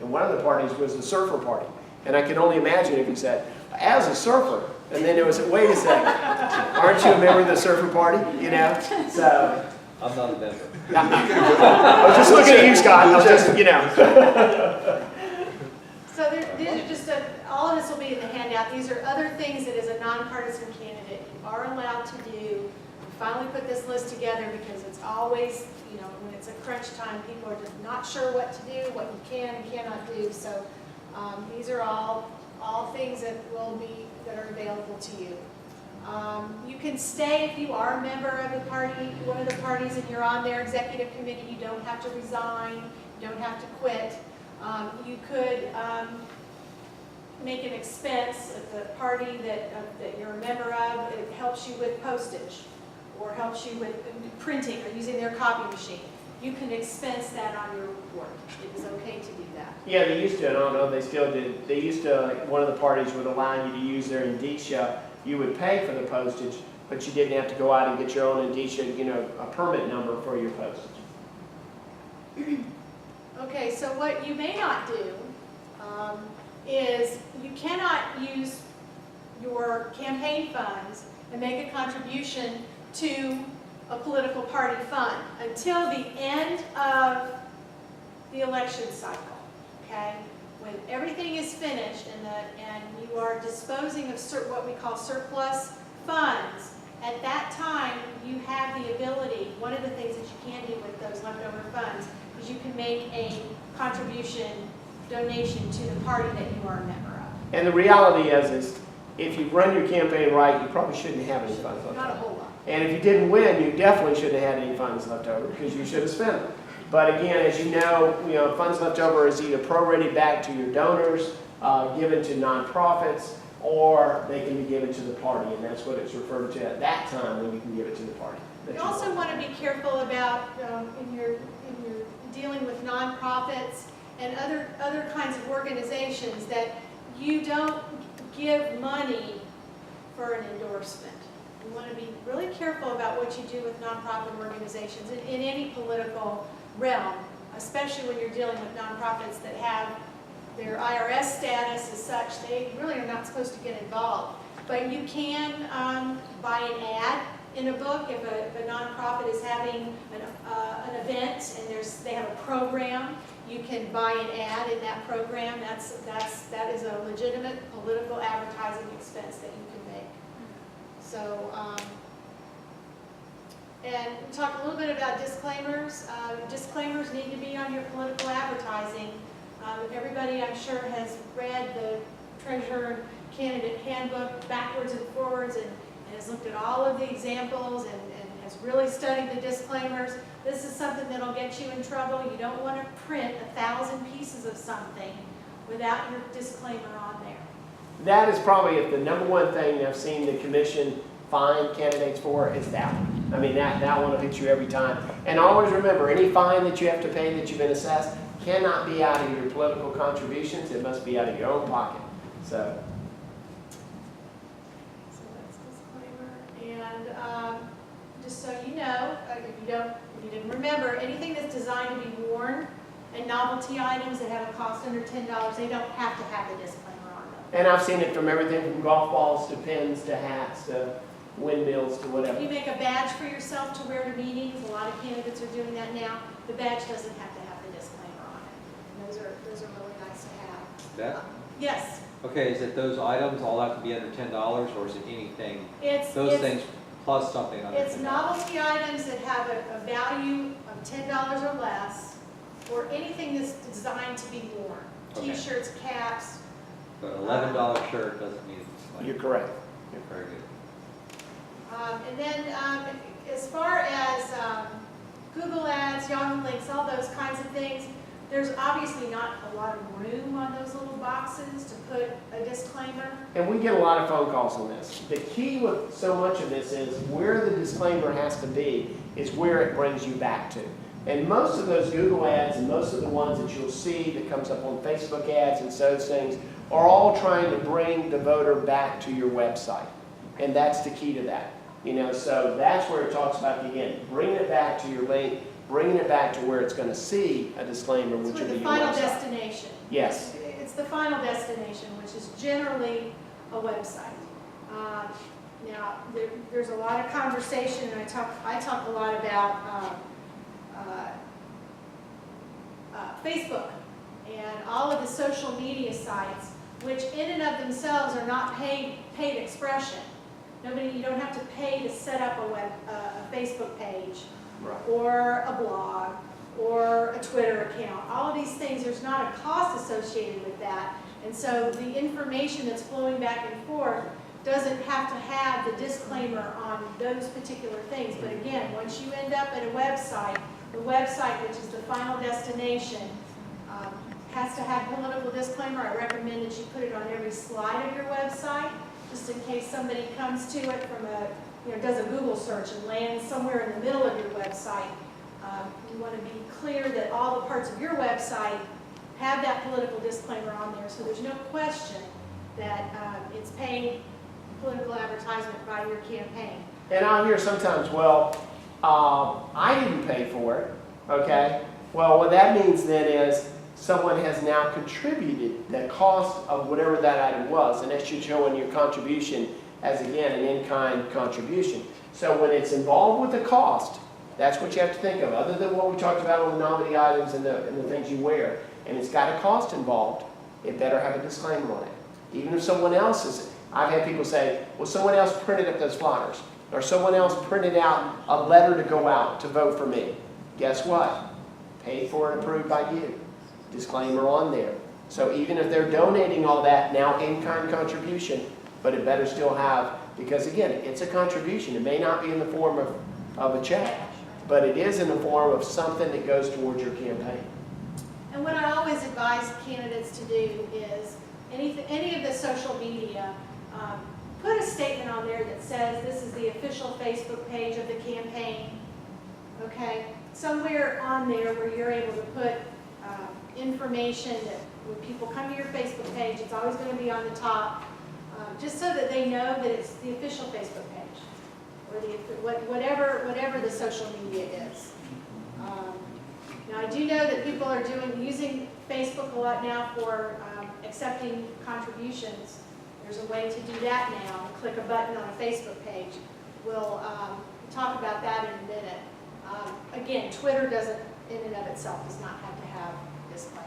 And one of the parties was the surfer party. And I can only imagine if you said, as a surfer, and then it was, wait a second, aren't you a member of the surfer party? You know, so. I'm not a member. I was just looking at you, Scott, I was just, you know. So these are just, all of this will be in the handout. These are other things that as a nonpartisan candidate you are allowed to do. We finally put this list together because it's always, you know, when it's a crunch time, people are just not sure what to do, what you can and cannot do. So these are all things that that are available to you. You can stay if you are a member of the party, one of the parties, and you're on their executive committee. You don't have to resign. You don't have to quit. You could make an expense at the party that you're a member of. It helps you with postage or helps you with printing or using their copy machine. You can expense that on your report. It is okay to do that. Yeah, they used to, I don't know if they still did. They used to, like, one of the parties would allow you to use their indicia. You would pay for the postage, but you didn't have to go out and get your own indicia, you know, a permit number for your postage. Okay, so what you may not do is you cannot use your campaign funds and make a contribution to a political party fund until the end of the election cycle, okay? When everything is finished and you are disposing of what we call surplus funds, at that time you have the ability, one of the things that you can do with those leftover funds is you can make a contribution, donation to the party that you are a member of. And the reality is if you run your campaign right, you probably shouldn't have any funds left Not a over. whole lot. And if you didn't win, you definitely shouldn't have had any funds left over because you should have spent them. But again, as you know, funds left over is either prorated back to your donors, given to nonprofits, or they can be given to the party, and that's what it's referred to at that time when you can give it to the party. You also want to be careful about in your dealing with nonprofits and other kinds of organizations that you don't give money for an endorsement. You want to be really careful about what you do with nonprofit organizations in any political realm, especially when you're dealing with nonprofits that have their IRS status as such. They really are not supposed to get involved. But you can buy an ad in a book if a nonprofit is having an event and they have a program. You can buy an ad in that program. That is a legitimate political advertising expense that you can make. So, And we talked a little bit about disclaimers. Disclaimers need to be on your political advertising. Everybody, I'm sure, has read the treasurer and candidate handbook backwards and forwards and has looked at all of the examples and has really studied the disclaimers. This is something that'll get you in trouble. You don't want to print 1,000 pieces of something without your disclaimer on there. That is probably the number one thing I've seen the commission fine candidates for is that one. I mean, that one will hit you every time. And always remember, any fine that you have to pay that you've been assessed cannot be out of your political contributions. It must be out of your own pocket. So that's disclaimer. And just so you know, if you didn't remember, anything that's designed to be worn and novelty items that have a cost under $10, they don't have to have the disclaimer on them. and I've seen it from everything from golf balls to pins to hats to windmills to whatever. If you make a badge for yourself to wear to meetings, a lot of candidates are doing that now, the badge doesn't have to have the disclaimer on it. And those are really nice to have. That, Yes, okay, is it those items all have to be under $10, or is it anything, those it's things plus something under $10? It's novelty items that have a value of $10 or less, or anything that's designed to be worn. Okay. T-shirts, caps. But an $11 shirt doesn't need a disclaimer. You're correct. Very good. And then as far as Google Ads, Yahoo links, all those kinds of things, there's obviously not a lot of room on those little boxes to put a disclaimer. And we get a lot of phone calls on this. The key with so much of this is where the disclaimer has to be is where it brings you back to. And most of those Google ads and most of the ones that you'll see that comes up on Facebook ads and those things are all trying to bring the voter back to your website. And that's the key to that. You know, so that's where it talks about, again, bringing it back to your link, bringing it back to where it's going to see a disclaimer, which It's will be the your final website. destination. Yes. It's the final destination, which is generally a website. Now, there's a lot of conversation, and I talk a lot about Facebook and all of the social media sites, which in and of themselves are not paid expression. You don't have to pay to set up a Facebook page, Right. or a blog, or a Twitter account. All of these things, there's not a cost associated with that. And so the information that's flowing back and forth doesn't have to have the disclaimer on those particular things. But again, once you end up at a website, the website, which is the final destination, has to have political disclaimer. I recommend that you put it on every slide of your website, just in case somebody comes to it from does a Google search and lands somewhere in the middle of your website. You want to be clear that all the parts of your website have that political disclaimer on there, so there's no question that it's paid political advertisement by your campaign. And I'll hear sometimes, well, I didn't pay for it, okay? Well, what that means then is someone has now contributed the cost of whatever that item was, and that should show in your contribution as, again, an in-kind contribution. So when it's involved with the cost, that's what you have to think of, other than what we talked about on the novelty items and the things you wear. And it's got a cost involved, it better have a disclaimer on it. Even if someone else is, I've had people say, well, someone else printed up those flyers, or someone else printed out a letter to go out to vote for me. Guess what? Paid for and approved by you. Disclaimer on there. So even if they're donating all that, now in-kind contribution, but it better still have, because again, it's a contribution. It may not be in the form of a check, but it is in the form of something that goes towards your campaign. And what I always advise candidates to do is, any of the social media, put a statement on there that says this is the official Facebook page of the campaign, okay? Somewhere on there where you're able to put information that when people come to your Facebook page, it's always going to be on the top, just so that they know that it's the official Facebook page, or whatever the social media is. Now, I do know that people are using Facebook a lot now for accepting contributions. There's a way to do that now. Click a button on a Facebook page. We'll talk about that in a minute. Again, Twitter doesn't, in and of itself, does not have to have a disclaimer.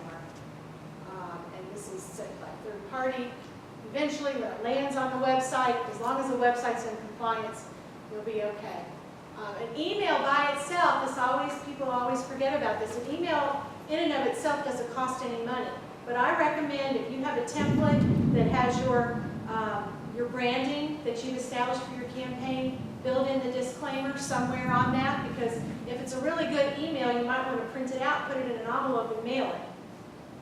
And this is set by third party. Eventually, when it lands on the website, as long as the website's in compliance, you'll be okay. An email by itself, people always forget about this. An email in and of itself doesn't cost any money. But I recommend if you have a template that has your branding that you've established for your campaign, build in the disclaimer somewhere on that, because if it's a really good email, you might want to print it out, put it in an envelope and mail it.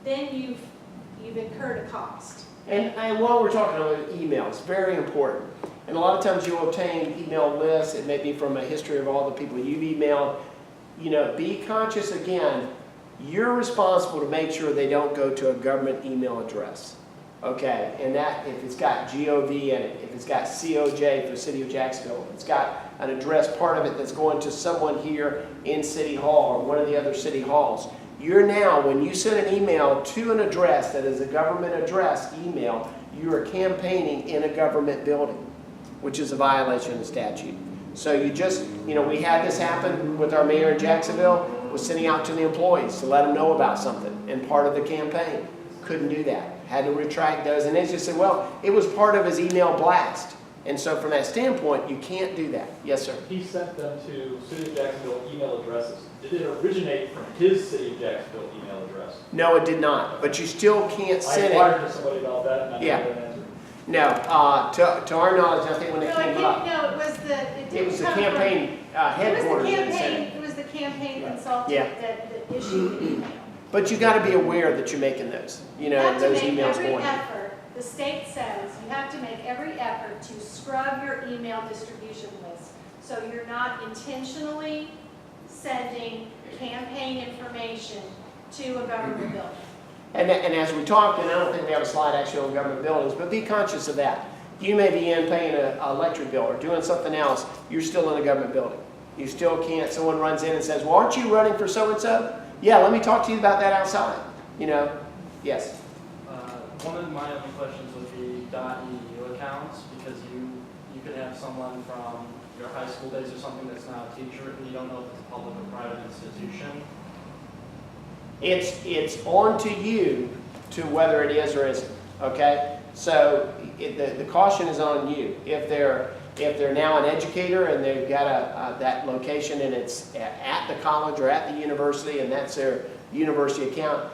Then you've incurred a cost. And while we're talking about email, it's very important. And a lot of times you'll obtain email lists. It may be from a history of all the people you've emailed. You know, be conscious again, you're responsible to make sure they don't go to a government email address. Okay, and that, if it's got GOV in it, if it's got COJ for City of Jacksonville, if it's got an address part of it that's going to someone here in City Hall or one of the other city halls, you're now, when you send an email to an address that is a government address email, you are campaigning in a government building, which is a violation of the statute. So you just, you know, we had this happen with our mayor in Jacksonville, was sending out to the employees to let them know about something, and part of the campaign. Couldn't do that. Had to retract those, and they just said, well, it was part of his email blast. And so from that standpoint, you can't do that. Yes, sir? He sent them to City of Jacksonville email addresses. Did it originate from his City of Jacksonville email address? No, it did not. But you still can't send it. I inquired to somebody about that, and I didn't get an answer. No, to our knowledge, I think when it came up, No, it was the campaign headquarters that sent it. It was the campaign consultant Yeah. that issued the email. But you got to be aware that you're making those, you know, those emails You have to make going. every effort. The state says you have to make every effort to scrub your email distribution list, so you're not intentionally sending campaign information to a government building. And as we talked, and I don't think we have a slide actually on government buildings, but be conscious of that. You may be in paying an electric bill or doing something else, you're still in a government building. You still can't, someone runs in and says, well, aren't you running for so-and-so? Yeah, let me talk to you about that outside. You know, yes. One of my other questions would be .edu accounts, because you could have someone from your high school days or something that's now a teacher, and you don't know if it's a public or private institution. It's on to you to whether it is or isn't, okay? So the caution is on you. If they're now an educator and they've got that location and it's at the college or at the university and that's their university account,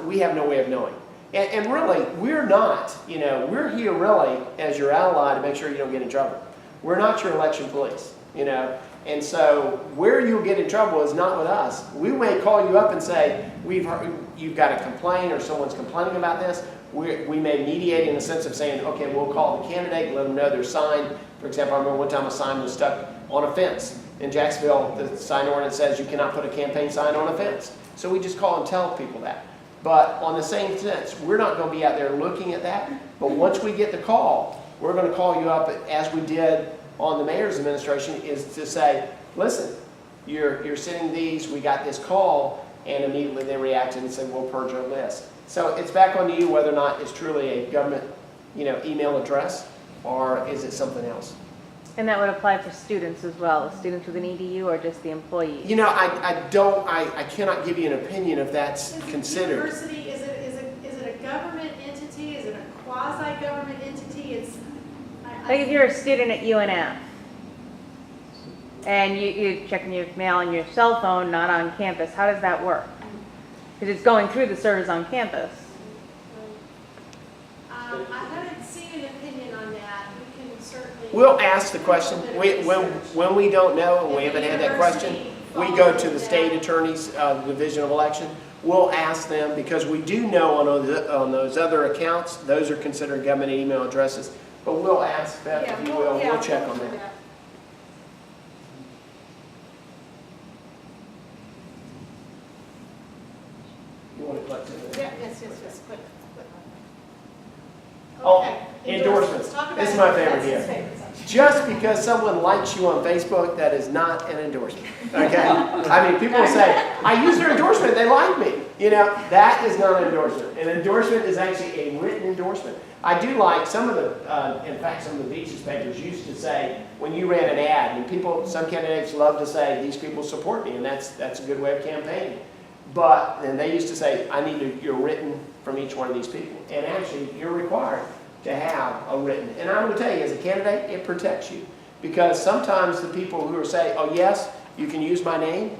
we have no way of knowing. And really, we're not, you know, we're here really as your ally to make sure you don't get in trouble. We're not your election police, you know. And so where you'll get in trouble is not with us. We may call you up and say, we've heard you've got a complaint or someone's complaining about this. We may mediate in the sense of saying, okay, we'll call the candidate, let them know their sign. For example, I remember one time a sign was stuck on a fence. In Jacksonville, the sign ordinance says you cannot put a campaign sign on a fence. So we just call and tell people that. But on the same sense, we're not going to be out there looking at that. But once we get the call, we're going to call you up as we did on the mayor's administration, is to say, listen, you're sending these, we got this call, and immediately they reacted and said, we'll purge our list. So it's back on you whether or not it's truly a government, you know, email address, or is it something else. And that would apply for students as well, students with an EDU or just the employees? You know, I cannot give you an opinion if that's considered. University, is it a government entity? Is it a quasi-government entity? Like if you're a student at UNF and you're checking your mail on your cell phone, not on campus, how does that work? Because it's going through the servers on campus. I haven't seen an opinion on that. We can certainly... We'll ask the question. When we don't know and we haven't had that question, we go to the state attorney's division of election. We'll ask them, because we do know on those other accounts, those are considered government email addresses. But we'll ask Beth, if you will, we'll check on that. You want to collect it? Yes, quick. Oh, Okay. endorsements. Talk about This is my favorite that's his here. favorite subject. Just because someone likes you on Facebook, that is not an endorsement, okay? I mean, people will say, I use their endorsement, they like me. You know, that is not an endorsement. An endorsement is actually a written endorsement. I do like some of the, in fact, some of the Beaches papers used to say, when you ran an ad, and people, some candidates love to say, these people support me, and that's a good way of campaigning. But, and they used to say, I need your written from each one of these people. And actually, you're required to have a written. And I will tell you, as a candidate, it protects you. Because sometimes the people who are saying, oh yes, you can use my name,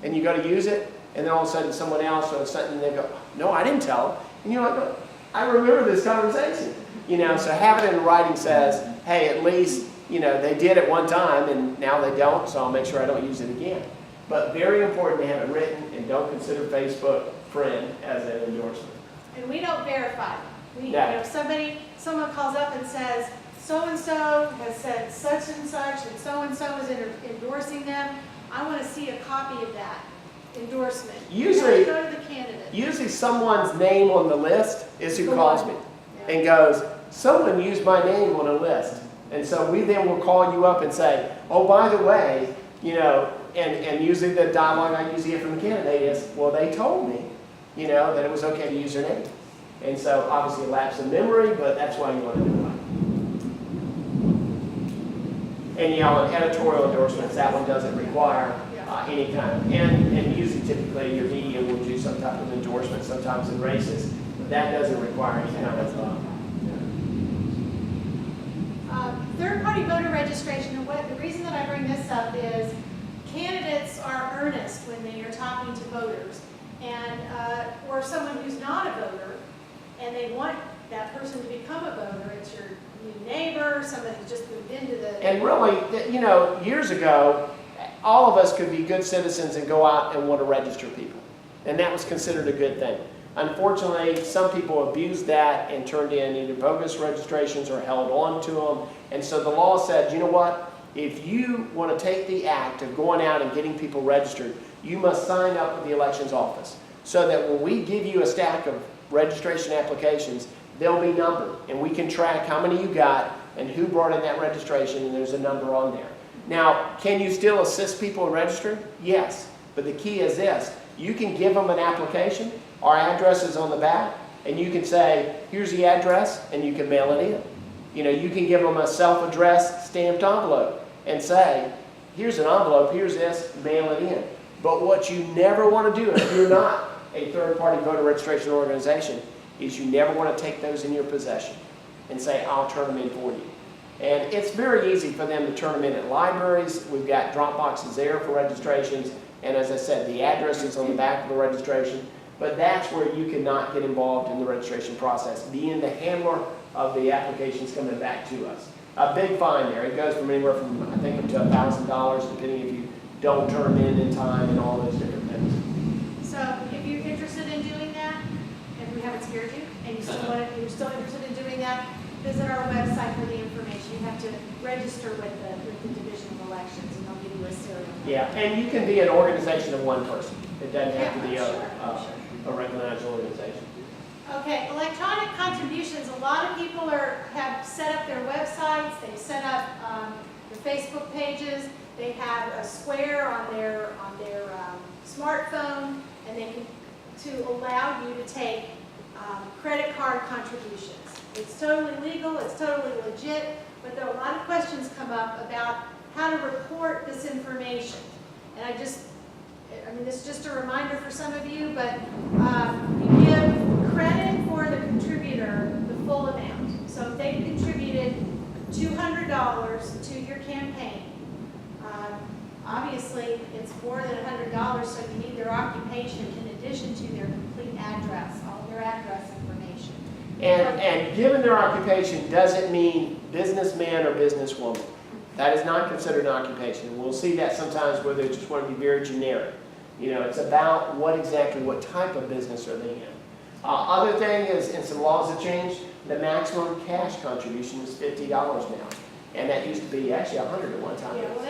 and you go to use it, and then all of a sudden someone else or something, they go, no, I didn't tell them. And you're like, I remember this conversation. So having it in writing says, hey, at least, they did it one time and now they don't, so I'll make sure I don't use it again. But very important to have it written, and don't consider Facebook friend as an endorsement. And we don't verify. Yeah. Someone calls up and says, so-and-so has said such and such, and so-and-so is endorsing them. I want to see a copy of that endorsement. Usually, You have to go to the candidate. Usually someone's name on the list is who The calls one. me and goes, someone used my name on a list. And so we then will call you up and say, oh, by the way, and usually the dialogue I usually get from the candidate is, well, they told me, that it was okay to use your name. And so obviously a lapse in memory, but that's why you want to do it. And on editorial endorsements, that one doesn't require any kind of, and usually typically your media will do some type of endorsement, sometimes in races, but that doesn't require any kind of Third-party voter registration, and the reason that I bring this up is candidates are earnest when they are talking to voters, and or someone who's not a voter, and they want that person to become a voter. It's your new neighbor, somebody who just moved into the... And really, years ago, all of us could be good citizens and go out and want to register people. And that was considered a good thing. Unfortunately, some people abused that and turned in either bogus registrations or held on to them. And so the law said, you know what? If you want to take the act of going out and getting people registered, you must sign up with the elections office so that when we give you a stack of registration applications, they'll be numbered. And we can track how many you got and who brought in that registration, and there's a number on there. Now, can you still assist people in registering? Yes. But the key is this. You can give them an application. Our address is on the back, and you can say, here's the address, and you can mail it in. You can give them a self-addressed stamped envelope and say, here's an envelope, here's this, mail it in. But what you never want to do if you're not a third-party voter registration organization is you never want to take those in your possession and say, I'll turn them in for you. And it's very easy for them to turn them in at libraries. We've got drop boxes there for registrations. And as I said, the address is on the back of the registration. But that's where you cannot get involved in the registration process, being the handler of the applications coming back to us. A big fine there. It goes from anywhere from, I think, up to $1,000, depending if you don't turn them in time and all those different things. So if you're interested in doing that, and we haven't scared you, and you're still interested in doing that, visit our website for the information. You have to register with the Division of Elections, and they'll give you a serial number. Yeah, and you can be an organization of one person. It doesn't have to be a recognized organization. Okay, electronic contributions. A lot of people have set up their websites. They've set up their Facebook pages. They have a Square on their smartphone, and they can to allow you to take credit card contributions. It's totally legal. It's totally legit. But there are a lot of questions come up about how to report this information. And this is just a reminder for some of you, but you give credit for the contributor the full amount. So if they contributed $200 to your campaign, obviously it's more than $100, so you need their occupation in addition to their complete address, all of their address information. And given their occupation doesn't mean businessman or businesswoman. That is not considered an occupation. And we'll see that sometimes where they just want to be very generic. It's about what type of business are they in. Other thing is, and some laws have changed, the maximum cash contribution is $50 now. And that used to be actually $100 at one time. Yeah, well,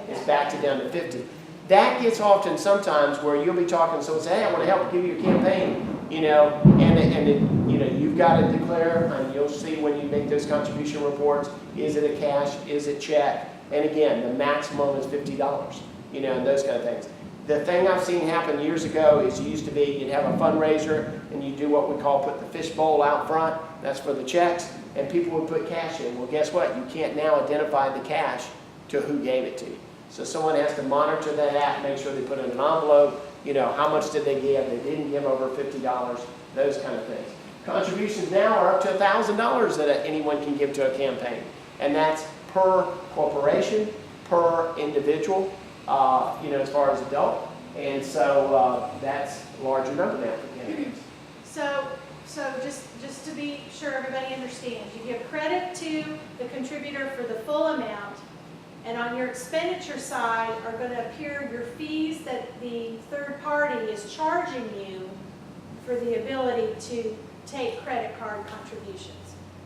It's backed it down to $50. That gets often sometimes where you'll be talking to someone and say, hey, I want to help give you a campaign, and you've got to declare, and you'll see when you make those contribution reports, is it a cash, is it check? And again, the maximum is $50, and those kind of things. The thing I've seen happen years ago is you used to be, you'd have a fundraiser and you do what we call put the fishbowl out front. That's for the checks, and people would put cash in. Well, guess what? You can't now identify the cash to who gave it to you. So someone has to monitor that, make sure they put in an envelope, how much did they give? They didn't give over $50, those kind of things. Contributions now are up to $1,000 that anyone can give to a campaign. And that's per corporation, per individual, as far as adult. And so that's a larger number now for candidates. So just to be sure everybody understands, you give credit to the contributor for the full amount, and on your expenditure side are going to appear your fees that the third party is charging you for the ability to take credit card contributions.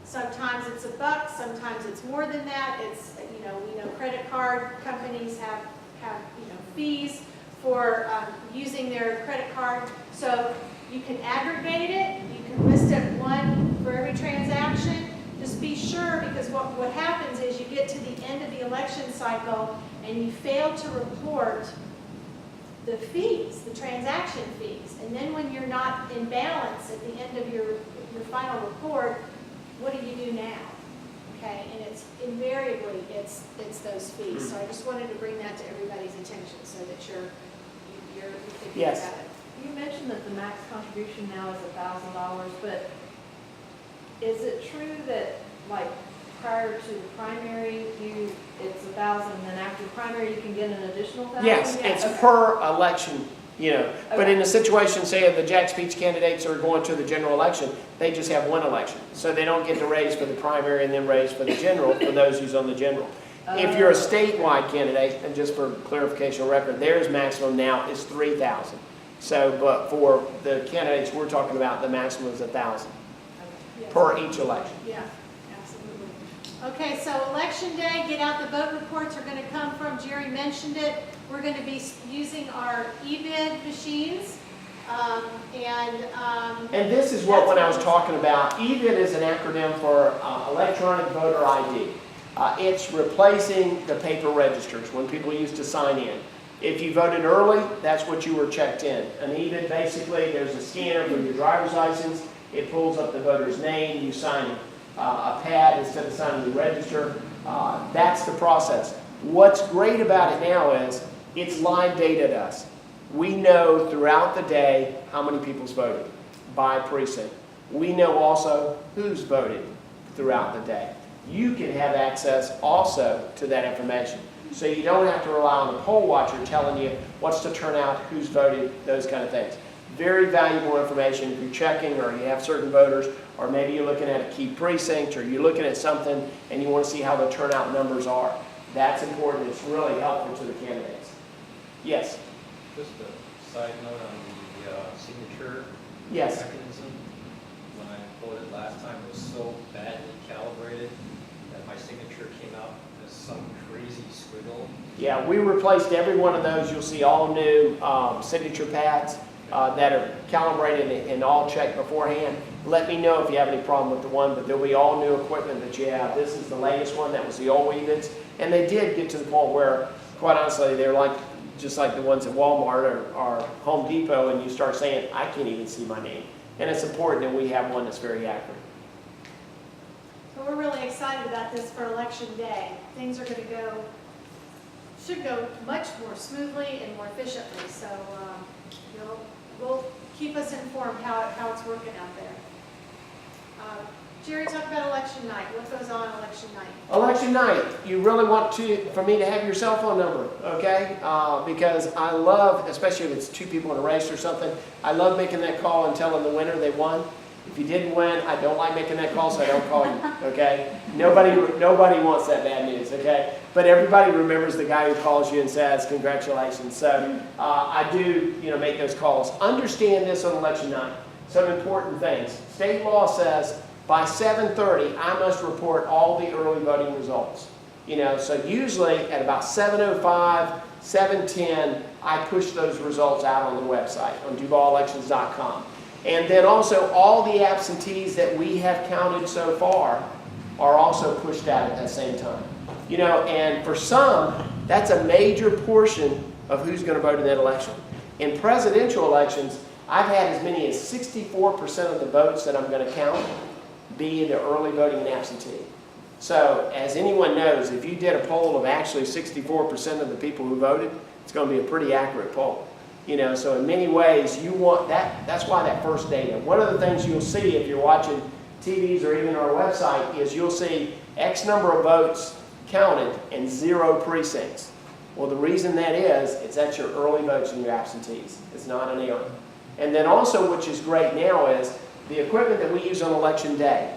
Sometimes it's $1, sometimes it's more than that. It's, we know credit card companies have fees for using their credit card. So you can aggregate it, you can list it one for every transaction. Just be sure, because what happens is you get to the end of the election cycle and you fail to report the fees, the transaction fees. And then when you're not in balance at the end of your final report, what do you do now? Okay, and it's invariably, it's those fees. So I just wanted to bring that to everybody's attention so that you're thinking Yes. about it. You mentioned that the max contribution now is $1,000, but is it true that, like, prior to the primary, it's 1,000, and then after the primary, you can get an additional 1,000? Yes, it's per election, But in a situation, say, if the Jax Beach candidates are going to the general election, they just have one election. So they don't get to raise for the primary and then raise for the general, for those who's on the general. If you're a statewide candidate, and just for clarification of record, theirs maximum now is 3,000. So, but for the candidates we're talking about, the maximum is 1,000 per each election. Yeah, absolutely. Okay, so election day, get out the vote reports are going to come from, Jerry mentioned it, we're going to be using our eBid machines. And this is what, when I was talking about, eBid is an acronym for electronic voter ID. It's replacing the paper registers when people used to sign in. If you voted early, that's what you were checked in. An eBid, basically, there's a scanner for your driver's license. It pulls up the voter's name. You sign a pad instead of signing the register. That's the process. What's great about it now is it's live data to us. We know throughout the day how many people's voted by precinct. We know also who's voted throughout the day. You can have access also to that information. So you don't have to rely on the poll watcher telling you what's the turnout, who's voted, those kind of things. Very valuable information if you're checking or you have certain voters, or maybe you're looking at a key precinct, or you're looking at something and you want to see how the turnout numbers are. That's important. It's really helpful to the candidates. Yes? Just a side note on the signature Yes. mechanism. When I voted last time, it was so badly calibrated that my signature came out as some crazy squiggle. Yeah, we replaced every one of those. You'll see all new signature pads that are calibrated and all checked beforehand. Let me know if you have any problem with the one, but there'll be all new equipment that you have. This is the latest one. That was the old eBids. And they did get to the point where, quite honestly, they're like just like the ones at Walmart or Home Depot, and you start saying, I can't even see my name. And it's important that we have one that's very accurate. So we're really excited about this for election day. Things are going to should go much more smoothly and more efficiently. So we'll keep us informed how it's working out there. Jerry, talk about election night. What goes on election night? Election night, you really want for me to have your cell phone number, okay? Because I love, especially if it's two people in a race or something, I love making that call and telling the winner they won. If you didn't win, I don't like making that call, so I don't call you, okay? Nobody wants that bad news, okay? But everybody remembers the guy who calls you and says, congratulations. So I do, make those calls. Understand this on election night. Some important things. State law says by 7:30, I must report all the early voting results. So usually at about 7:05, 7:10, I push those results out on the website, on DuvalElections.com. And then also all the absentees that we have counted so far are also pushed out at that same time. And for some, that's a major portion of who's going to vote in that election. In presidential elections, I've had as many as 64% of the votes that I'm going to count be in the early voting and absentee. So as anyone knows, if you did a poll of actually 64% of the people who voted, it's going to be a pretty accurate poll. So in many ways, you want that. That's why that first data. One of the things you'll see if you're watching TVs or even our website is you'll see X number of votes counted and 0 precincts. Well, the reason that is, that's your early votes and your absentees. It's not an error. And then also, which is great now, is the equipment that we use on election day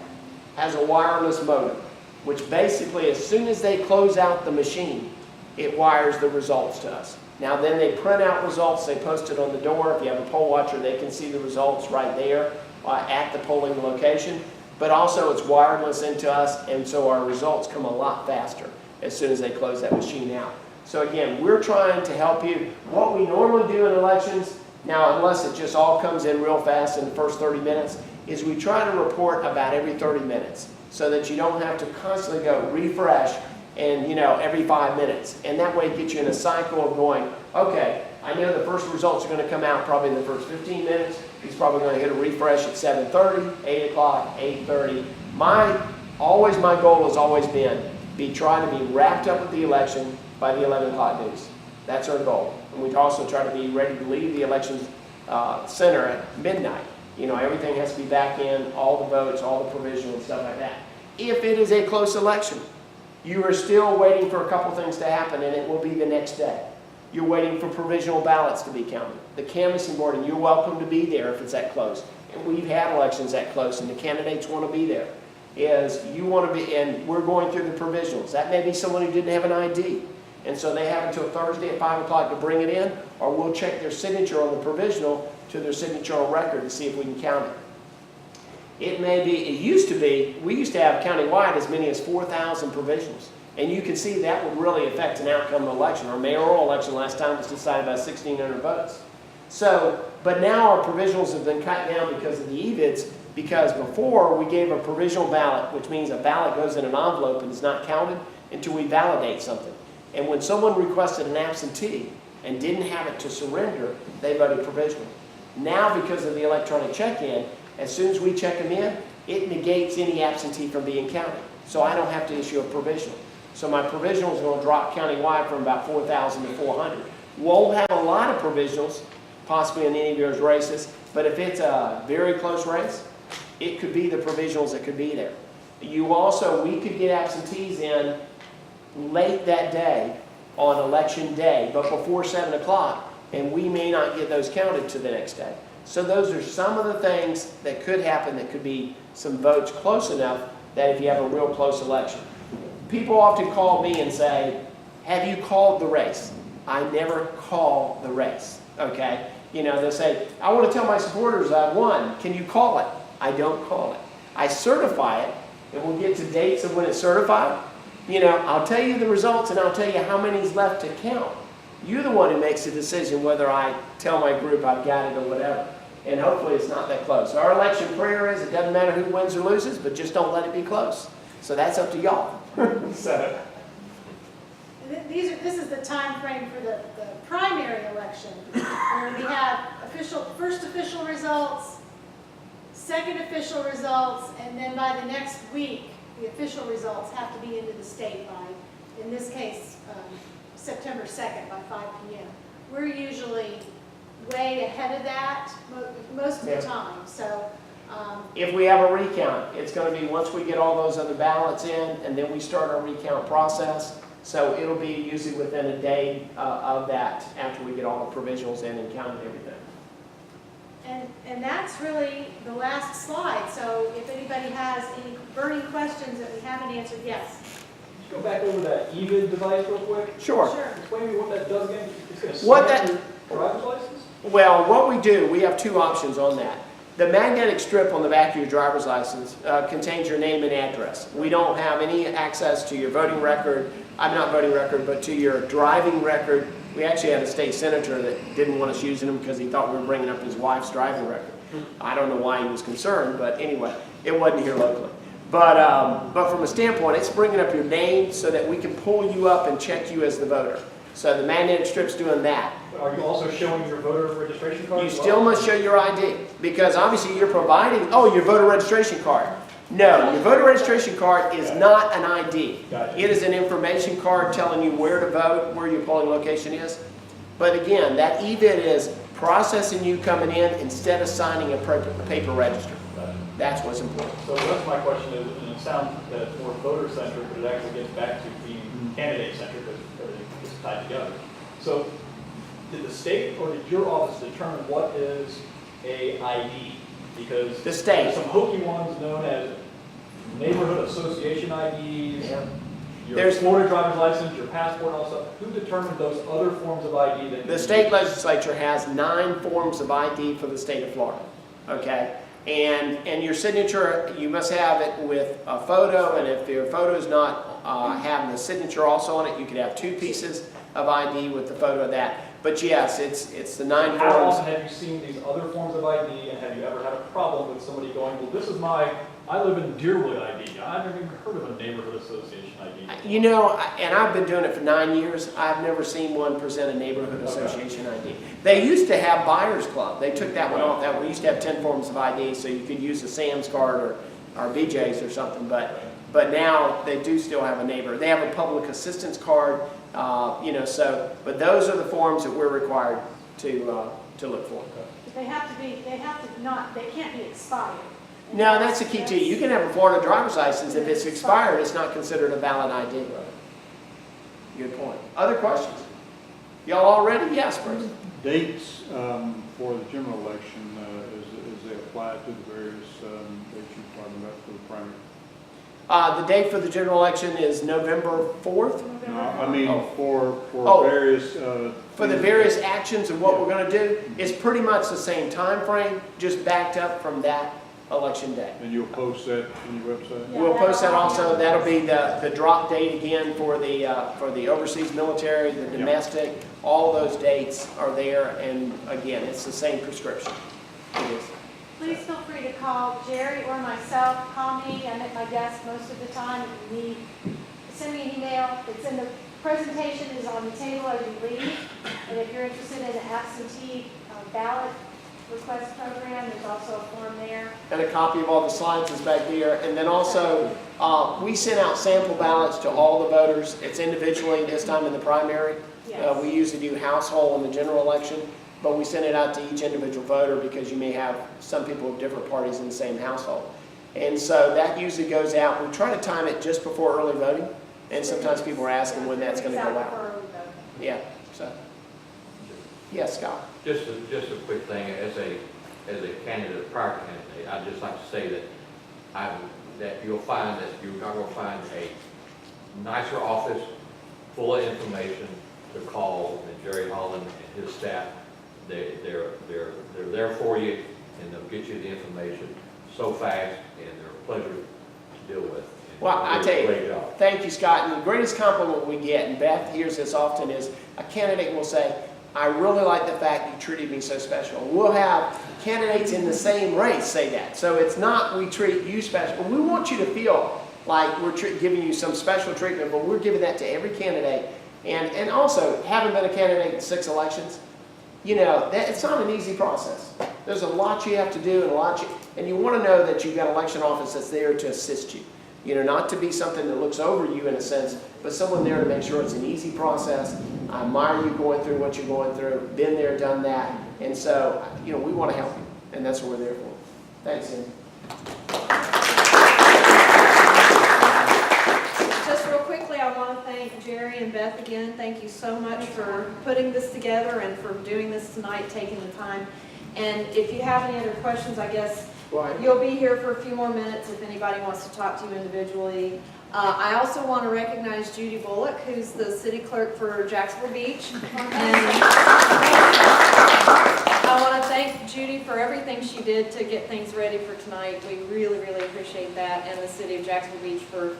has a wireless modem, which basically, as soon as they close out the machine, it wires the results to us. Now then they print out results, they post it on the door. If you have a poll watcher, they can see the results right there at the polling location. But also it's wireless into us, and so our results come a lot faster as soon as they close that machine out. So again, we're trying to help you. What we normally do in elections, now unless it just all comes in real fast in the first 30 minutes, is we try to report about every 30 minutes so that you don't have to constantly go refresh and every 5 minutes. And that way it gets you in a cycle of going, okay, I know the first results are going to come out probably in the first 15 minutes. He's probably going to hit a refresh at 7:30, 8 o'clock, 8:30. My goal has always been trying to be wrapped up with the election by the 11 o'clock news. That's our goal. And we also try to be ready to leave the elections center at midnight. Everything has to be back in, all the votes, all the provisional and stuff like that. If it is a close election, you are still waiting for a couple things to happen, and it will be the next day. You're waiting for provisional ballots to be counted. The canvassing board, and you're welcome to be there if it's that close. And we've had elections that close, and the candidates want to be there. You want to be, and we're going through the provisionals. That may be someone who didn't have an ID. And so they have until Thursday at 5 o'clock to bring it in, or we'll check their signature on the provisional to their signature on record to see if we can count it. It used to be, we used to have countywide as many as 4,000 provisionals. And you can see that would really affect an outcome of an election. Our mayoral election last time was decided by 1,600 votes. But now our provisionals have been cut down because of the EVIDs, because before we gave a provisional ballot, which means a ballot goes in an envelope and is not counted until we validate something. And when someone requested an absentee and didn't have it to surrender, they voted provisional. Now, because of the electronic check-in, as soon as we check them in, it negates any absentee from being counted. So I don't have to issue a provisional. So my provisional is going to drop countywide from about 4,000 to 400. Won't have a lot of provisionals, possibly in any of those races, but if it's a very close race, it could be the provisionals that could be there. We could get absentees in late that day on election day, but before 7 o'clock, and we may not get those counted to the next day. So those are some of the things that could happen that could be some votes close enough that if you have a real close election. People often call me and say, have you called the race? I never call the race, okay? They'll say, I want to tell my supporters I won. Can you call it? I don't call it. I certify it, and we'll get to dates of when it's certified. I'll tell you the results, and I'll tell you how many's left to count. You're the one who makes the decision whether I tell my group I've got it or whatever. And hopefully it's not that close. Our election prayer is, it doesn't matter who wins or loses, but just don't let it be close. So that's up to y'all. This is the time frame for the primary election, where we have first official results, second official results, and then by the next week, the official results have to be into the state by, in this case, September 2nd by 5 p.m. We're usually way ahead of that most of the time. So if we have a recount, it's going to be once we get all those other ballots in, and then we start our recount process. So it'll be usually within a day of that, after we get all the provisionals in and counted everything. And that's really the last slide. So if anybody has any burning questions that we haven't answered, yes. Go back over that EVID device real quick. Sure. Sure. Explain to me what that does again. It's going to scan your driver's license? Well, what we do, we have two options on that. The magnetic strip on the back of your driver's license contains your name and address. We don't have any access to your voting record. I'm not voting record, but to your driving record. We actually had a state senator that didn't want us using them because he thought we were bringing up his wife's driving record. I don't know why he was concerned, but anyway, it wasn't here locally. But from a standpoint, it's bringing up your name so that we can pull you up and check you as the voter. So the magnetic strip's doing that. Are you also showing your voter registration card? You still must show your ID, because obviously you're providing, your voter registration card. No, your voter registration card is not an ID. It is an information card telling you where to vote, where your polling location is. But again, that EVID is processing you coming in instead of signing a paper register. That's what's important. So that's my question is, and it sounds that more voter-centric, but it actually gets back to being tied together. So did the state or did your office determine what is a ID? Because The state. there's some hokey ones known as neighborhood association IDs, your There's- Florida driver's license, your passport, and all stuff. Who determined those other forms of ID that? The state legislature has 9 forms of ID for the state of Florida, okay? And your signature, you must have it with a photo, and if your photo is not having the signature also on it, you could have 2 pieces of ID with the photo of that. But yes, it's the 9 How forms. often have you seen these other forms of ID, and have you ever had a problem with somebody going, well, this is I live in Deerwood ID. I've never even heard of a neighborhood association ID. You know, and I've been doing it for 9 years, I've never seen one present a neighborhood association ID. They used to have Buyers Club, they took that one off, we used to have 10 forms of ID, so you could use a Sam's card or BJ's or something, but now they do still have a neighbor. They have a public assistance card, you know, so, but those are the forms that we're required to look for. They have to not, they can't be expired. No, that's the key too. You can have a Florida driver's license. If it's expired, it's not considered a valid ID. Good point. Other questions? Y'all all ready? Yes, Bruce. Dates for the general election, as they apply to the various dates you're talking about for the primary? The date for the general election is November 4th. No, I mean for Oh. various. For the various actions of what we're going to do, it's pretty much the same time frame, just backed up from that election day. And you'll post that on your website? We'll post that also. That'll be the drop date again for the overseas military, the domestic. All those dates are there, and again, it's the same prescription. It is. Please feel free to call Jerry or myself. Call me. I'm at my desk most of the time. If you need, send me an email. It's in the presentation is on the table as you leave. And if you're interested in the absentee ballot request program, there's also a form there. And a copy of all the slides is back there. And then also, we sent out sample ballots to all the voters. It's individually this time in the primary. Yes. We usually do household in the general election, but we send it out to each individual voter because you may have some people of different parties in the same household. And so that usually goes out. We try to time it just before early voting, and sometimes people are asking when that's going to go out. Yeah, so. Yes, Scott. Just a quick thing, as a candidate, prior candidate, I'd just like to say that you'll find that you're not going to find a nicer office full of information to call than Jerry Holland and his staff. They're there for you, and they'll get you the information so fast, and they're a pleasure to deal with. Well, I tell Great you, job. thank you, Scott. And the greatest compliment we get, and Beth hears this often, is a candidate will say, I really like the fact you treated me so special. We'll have candidates in the same race say that. So it's not we treat you special. We want you to feel like we're giving you some special treatment, but we're giving that to every candidate. And also, having been a candidate in 6 elections, you know, it's not an easy process. There's a lot you have to do and you want to know that you've got an election office that's there to assist you. You know, not to be something that looks over you in a sense, but someone there to make sure it's an easy process. I admire you going through what you're going through, been there, done that. And so, you know, we want to help you, and that's what we're there for. Thanks, Andy. Just real quickly, I want to thank Jerry and Beth again. Thank you so much for putting this together and for doing this tonight, taking the time. And if you have any other questions, I guess you'll be here for a few more minutes if anybody wants to talk to you individually. I also want to recognize Judy Bullock, who's the city clerk for Jacksonville Beach. And I want to thank Judy for everything she did to get things ready for tonight. We really, really appreciate that, and the city of Jacksonville Beach for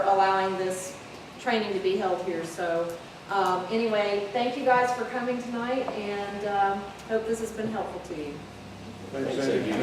allowing this training to be held here. So anyway, thank you guys for coming tonight, and hope this has been helpful to you. Thanks, Andy.